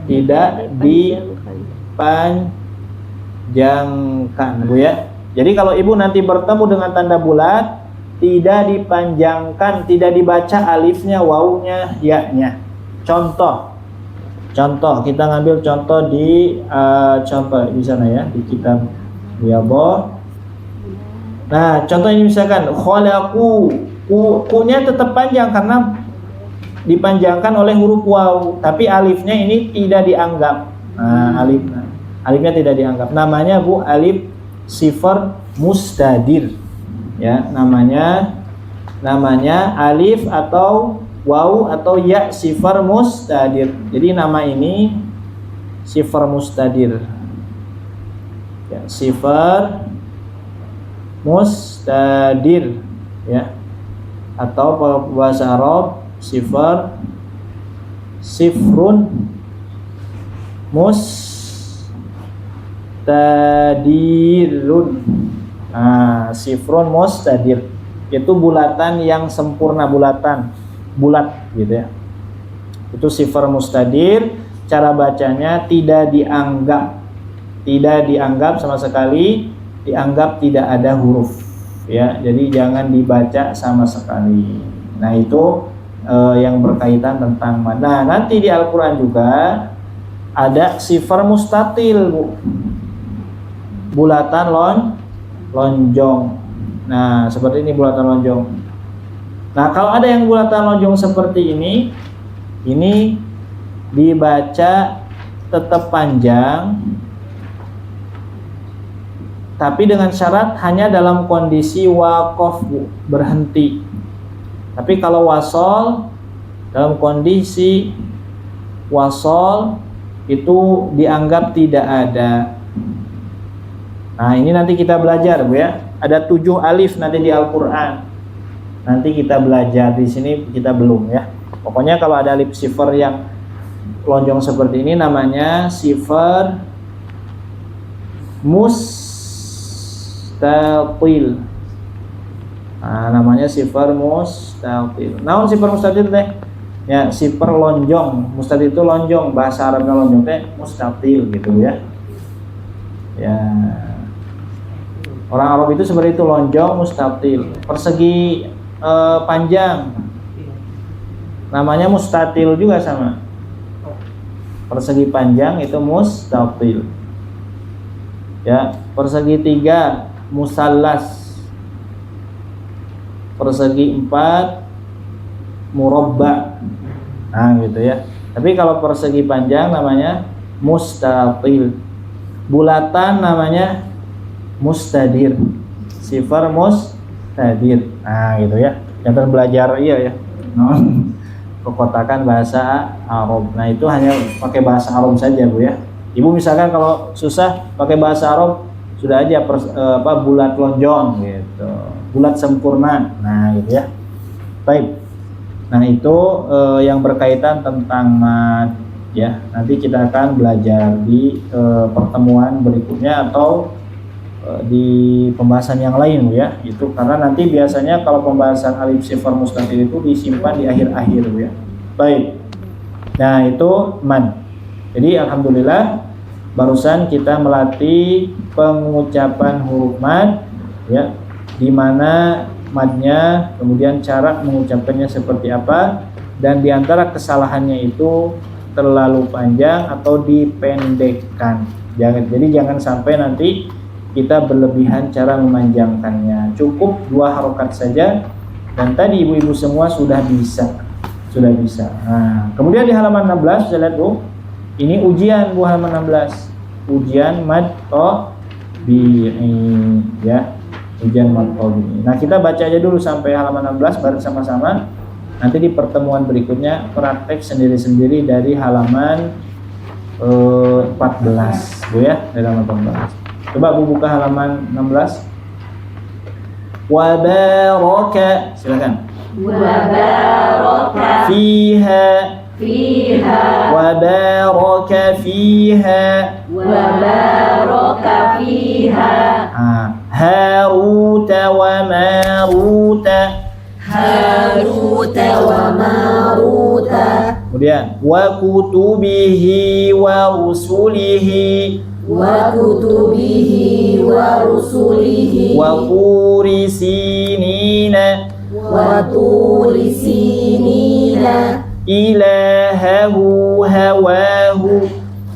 Speaker 2: Tidak dipanjangkan, Bu ya. Jadi kalau Ibu nanti bertemu dengan tanda bulat, tidak dipanjangkan, tidak dibaca alifnya, wawunya, ya-nya. Contoh kita ngambil contoh di contoh di sana ya, di kitab Riyadhah. Nah, contoh ini misalkan khalaqu, ku-nya tetap panjang karena dipanjangkan oleh huruf waw, tapi alifnya ini tidak dianggap. Nah, alifnya tidak dianggap. Namanya Bu alif sifar mustadir. Ya, namanya alif atau waw atau ya sifar mustadir. Jadi nama ini sifar mustadir. Ya, sifar mustadir ya. Atau bahasa Arab sifrun mustadirun. Nah, sifrun mustadir itu bulatan yang sempurna, bulat gitu ya. Itu sifar mustadir. Cara bacanya tidak dianggap sama sekali, dianggap tidak ada huruf ya. Jadi jangan dibaca sama sekali. Nah, itu yang berkaitan tentang mad. Nah, nanti di Al-Qur'an juga ada sifar mustatil, Bu. Bulatan lonjong. Nah, seperti ini bulatan lonjong. Nah, kalau ada yang bulatan lonjong seperti ini dibaca tetap panjang, tapi dengan syarat hanya dalam kondisi waqaf, berhenti. Tapi kalau wasol, dalam kondisi wasol itu dianggap tidak ada. Nah, ini nanti kita belajar, Bu ya. Ada 7 alif nanti di Al-Qur'an. Nanti kita belajar, di sini kita belum ya. Pokoknya kalau ada alif sifar yang lonjong seperti ini namanya sifar mustatil. Nah, namanya sifar mustatil. Naon sifar mustatil teh? Ya, sifar lonjong. Mustatil itu lonjong, bahasa Arabnya lonjong teh mustatil gitu ya. Ya. Orang Arab itu seperti itu, lonjong, mustatil. Persegi panjang. Namanya mustatil juga sama. Persegi panjang itu mustatil. Ya, persegi 3 musallas. Persegi 4 murabba. Nah, gitu ya. Tapi kalau persegi panjang namanya mustatil. Bulatan namanya mustadir. Sifar mustadir. Nah, gitu ya. Yang belajar iya ya. Kekotakan bahasa Arab. Nah, itu hanya pakai bahasa Arab saja, Bu ya. Ibu misalkan kalau susah pakai bahasa Arab sudah aja bulat lonjong gitu. Bulat sempurna. Nah, gitu ya. Baik. Nah, itu yang berkaitan tentang mad ya. Nanti kita akan belajar di pertemuan berikutnya atau di pembahasan yang lain, Bu ya. Itu karena nanti biasanya kalau pembahasan alif sifar mustatil itu disimpan di akhir-akhir, Bu ya. Baik. Nah, itu mad. Jadi alhamdulillah barusan kita melatih pengucapan huruf mad ya, di mana madnya, kemudian cara mengucapkannya seperti apa, dan diantara kesalahannya itu terlalu panjang atau dipendekkan. Jadi jangan sampai nanti kita berlebihan cara memanjangkannya. Cukup 2 harokat saja, dan tadi ibu-ibu semua sudah bisa. Nah, kemudian di halaman 16 saya lihat, Bu, ini ujian, Bu, halaman 16. Ujian mad tabi'i ya. Ujian mad tabi'i. Nah, kita baca aja dulu sampai halaman 16 bareng sama-sama. Nanti di pertemuan berikutnya praktek sendiri-sendiri dari halaman 14, Bu ya, dari halaman 14. Coba Bu buka halaman 16. Wa baraka, silakan.
Speaker 3: Wa baraka
Speaker 2: Fiha. Wa baraka fiha.
Speaker 3: Wa baraka fiha.
Speaker 2: Haruta wa maruta.
Speaker 3: Haruta wa maruta.
Speaker 2: Kemudian wa kutubihi wa rusulihi.
Speaker 3: Wa kutubihi wa rusulihi.
Speaker 2: Wa turi sinina.
Speaker 3: Wa turi sinina.
Speaker 2: Ilahahu hawahu.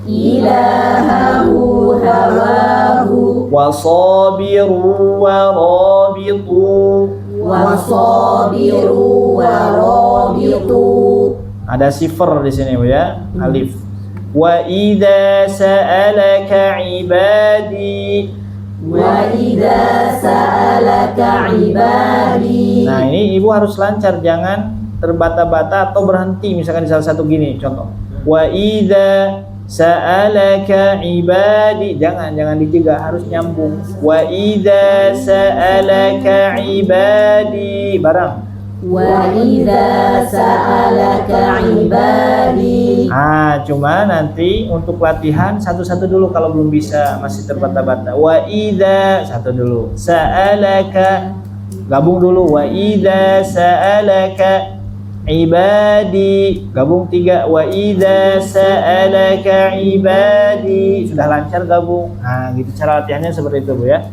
Speaker 3: Ilahahu hawahu.
Speaker 2: Wa sabiru wa rabitu.
Speaker 3: Wa sabiru wa rabitu.
Speaker 2: Ada sifar di sini, Bu ya, alif. Wa idza sa'alaka ibadi.
Speaker 3: Wa idza sa'alaka ibadi.
Speaker 2: Nah, ini ibu harus lancar, jangan terbata-bata atau berhenti misalkan di salah satu gini contoh. Wa idza sa'alaka ibadi, jangan dijaga, harus nyambung. Wa idza sa'alaka ibadi, barang.
Speaker 3: Wa idza sa'alaka ibadi.
Speaker 2: Cuma nanti untuk latihan satu-satu dulu kalau belum bisa, masih terbata-bata. Wa idza, satu dulu. Sa'alaka, gabung dulu. Wa idza sa'alaka ibadi, gabung 3. Wa idza sa'alaka ibadi, sudah lancar gabung. Nah, gitu cara latihannya seperti itu, Bu ya.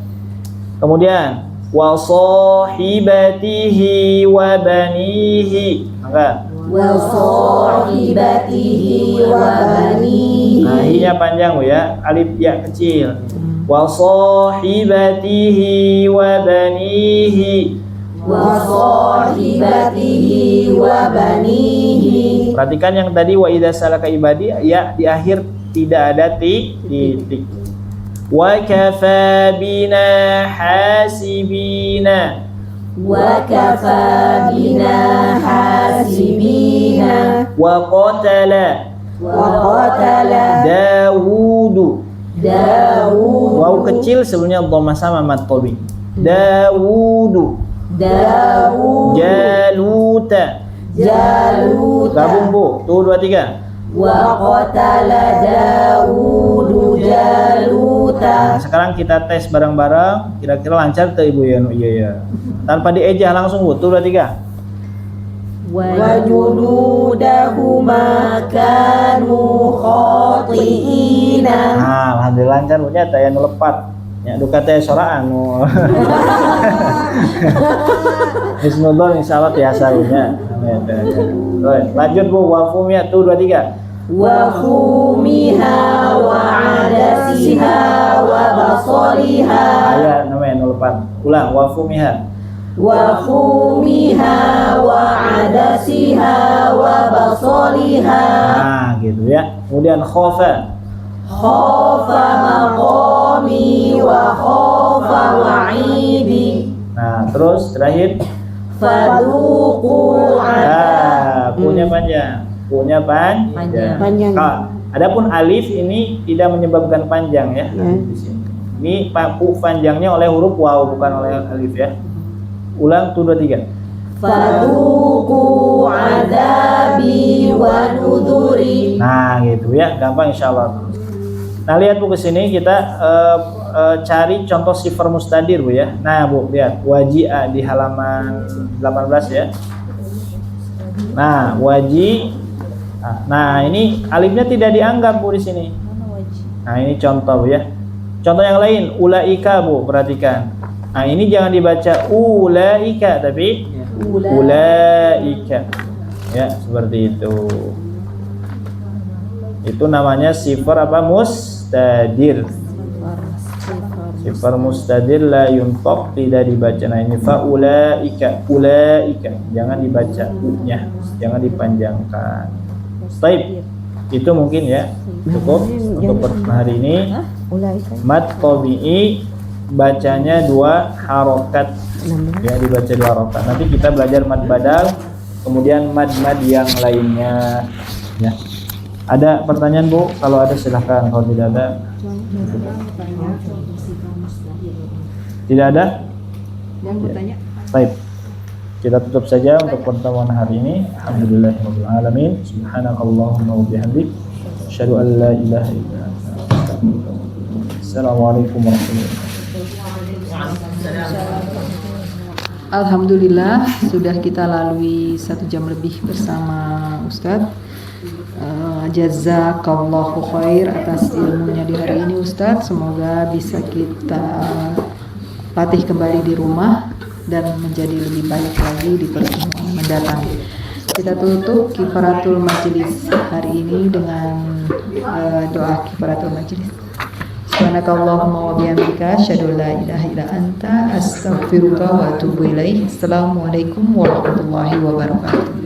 Speaker 2: Kemudian wa sahibatihi wa banihi. Angkat.
Speaker 3: Wa sahibatihi wa banihi.
Speaker 2: Nah, hi-nya panjang, Bu ya. Alif ya kecil. Wa sahibatihi wa banihi.
Speaker 3: Wa sahibatihi wa banihi.
Speaker 2: Perhatikan yang tadi wa idza salaka ibadi, ya di akhir tidak ada titik. Wa kafa bina hasibina.
Speaker 3: وكفى بنا حاسبين
Speaker 2: Wa qatala
Speaker 3: وقتل
Speaker 2: Dawudu.
Speaker 3: داود
Speaker 2: Waw kecil sebelumnya dhamma sama mat qawi. Dawudu. Jaluta.
Speaker 3: جالوت
Speaker 2: Gabung Bu. Tuh 2 3.
Speaker 3: وقتل داود جالوت.
Speaker 2: Nah, sekarang kita tes bareng-bareng, kira-kira lancar tuh Ibu ya? Iya ya. Tanpa diejah langsung Bu. Tuh 2 3.
Speaker 3: وجنودهما كانوا خاطئين.
Speaker 2: Nah, alhamdulillah lancar Bu nya teh anu lepat. Ya duka teh soraan nu. Bismillah insyaallah biasa Bu nya. Lanjut Bu, wafumia tuh 2 3.
Speaker 3: وفومها وعدسها وبصلها
Speaker 2: Ya namanya nu lepat. Ulang wafumiha.
Speaker 3: وفومها وعدسها وبصلها
Speaker 2: Nah, gitu ya. Kemudian khofa.
Speaker 3: خاف مقامي وخاف وعيدي
Speaker 2: Nah, terus terakhir
Speaker 3: فذوقوا عذاب.
Speaker 2: punya panjang. Punya panjang.
Speaker 6: Panjang.
Speaker 2: Adapun alif ini tidak menyebabkan panjang ya. Di sini. Ini panjangnya oleh huruf waw bukan oleh alif ya. Ulang tuh 2 3.
Speaker 3: فذوقوا عذابي ونذري.
Speaker 2: Nah, gitu ya. Gampang insyaallah. Nah, lihat Bu ke sini kita cari contoh sifar mustadir Bu ya. Nah, Bu lihat waji'a di halaman 18 ya. Nah, waji. Nah, ini alifnya tidak dianggap Bu di sini. Nah, ini contoh Bu ya. Contoh yang lain, ulaika Bu, perhatikan. Nah, ini jangan dibaca ulaika tapi ulaika. Ya, seperti itu. Itu namanya sifar apa? Mustadir. Sifar mustadir la yuntaq, tidak dibaca. Nah, ini fa ulaika, ulaika. Jangan dibaca u-nya, jangan dipanjangkan. Baik, itu mungkin ya cukup untuk hari ini. Mad tabi'i bacanya 2 harokat ya, dibaca 2 harokat. Nanti kita belajar mad badal, kemudian mad-mad yang lainnya ya. Ada pertanyaan Bu? Kalau ada silahkan, kalau tidak ada tidak ada?
Speaker 5: Yang bertanya.
Speaker 2: Baik. Kita tutup saja untuk pertemuan hari ini. Alhamdulillahirabbil alamin. Subhanakallahumma wa bihamdik, asyhadu an la ilaha illa anta, astaghfiruka wa atubu ilaik. Assalamualaikum warahmatullahi wabarakatuh.
Speaker 8: Alhamdulillah sudah kita lalui 1 jam lebih bersama Ustadz. Jazakallahu khair atas ilmunya di hari ini Ustadz. Semoga bisa kita latih kembali di rumah dan menjadi lebih baik lagi di pertemuan mendatang. Kita tutup kifaratul majelis hari ini dengan doa kifaratul majelis. Subhanakallahumma wa bihamdika asyhadu an la ilaha illa anta astaghfiruka wa atubu ilaik. Assalamualaikum warahmatullahi wabarakatuh.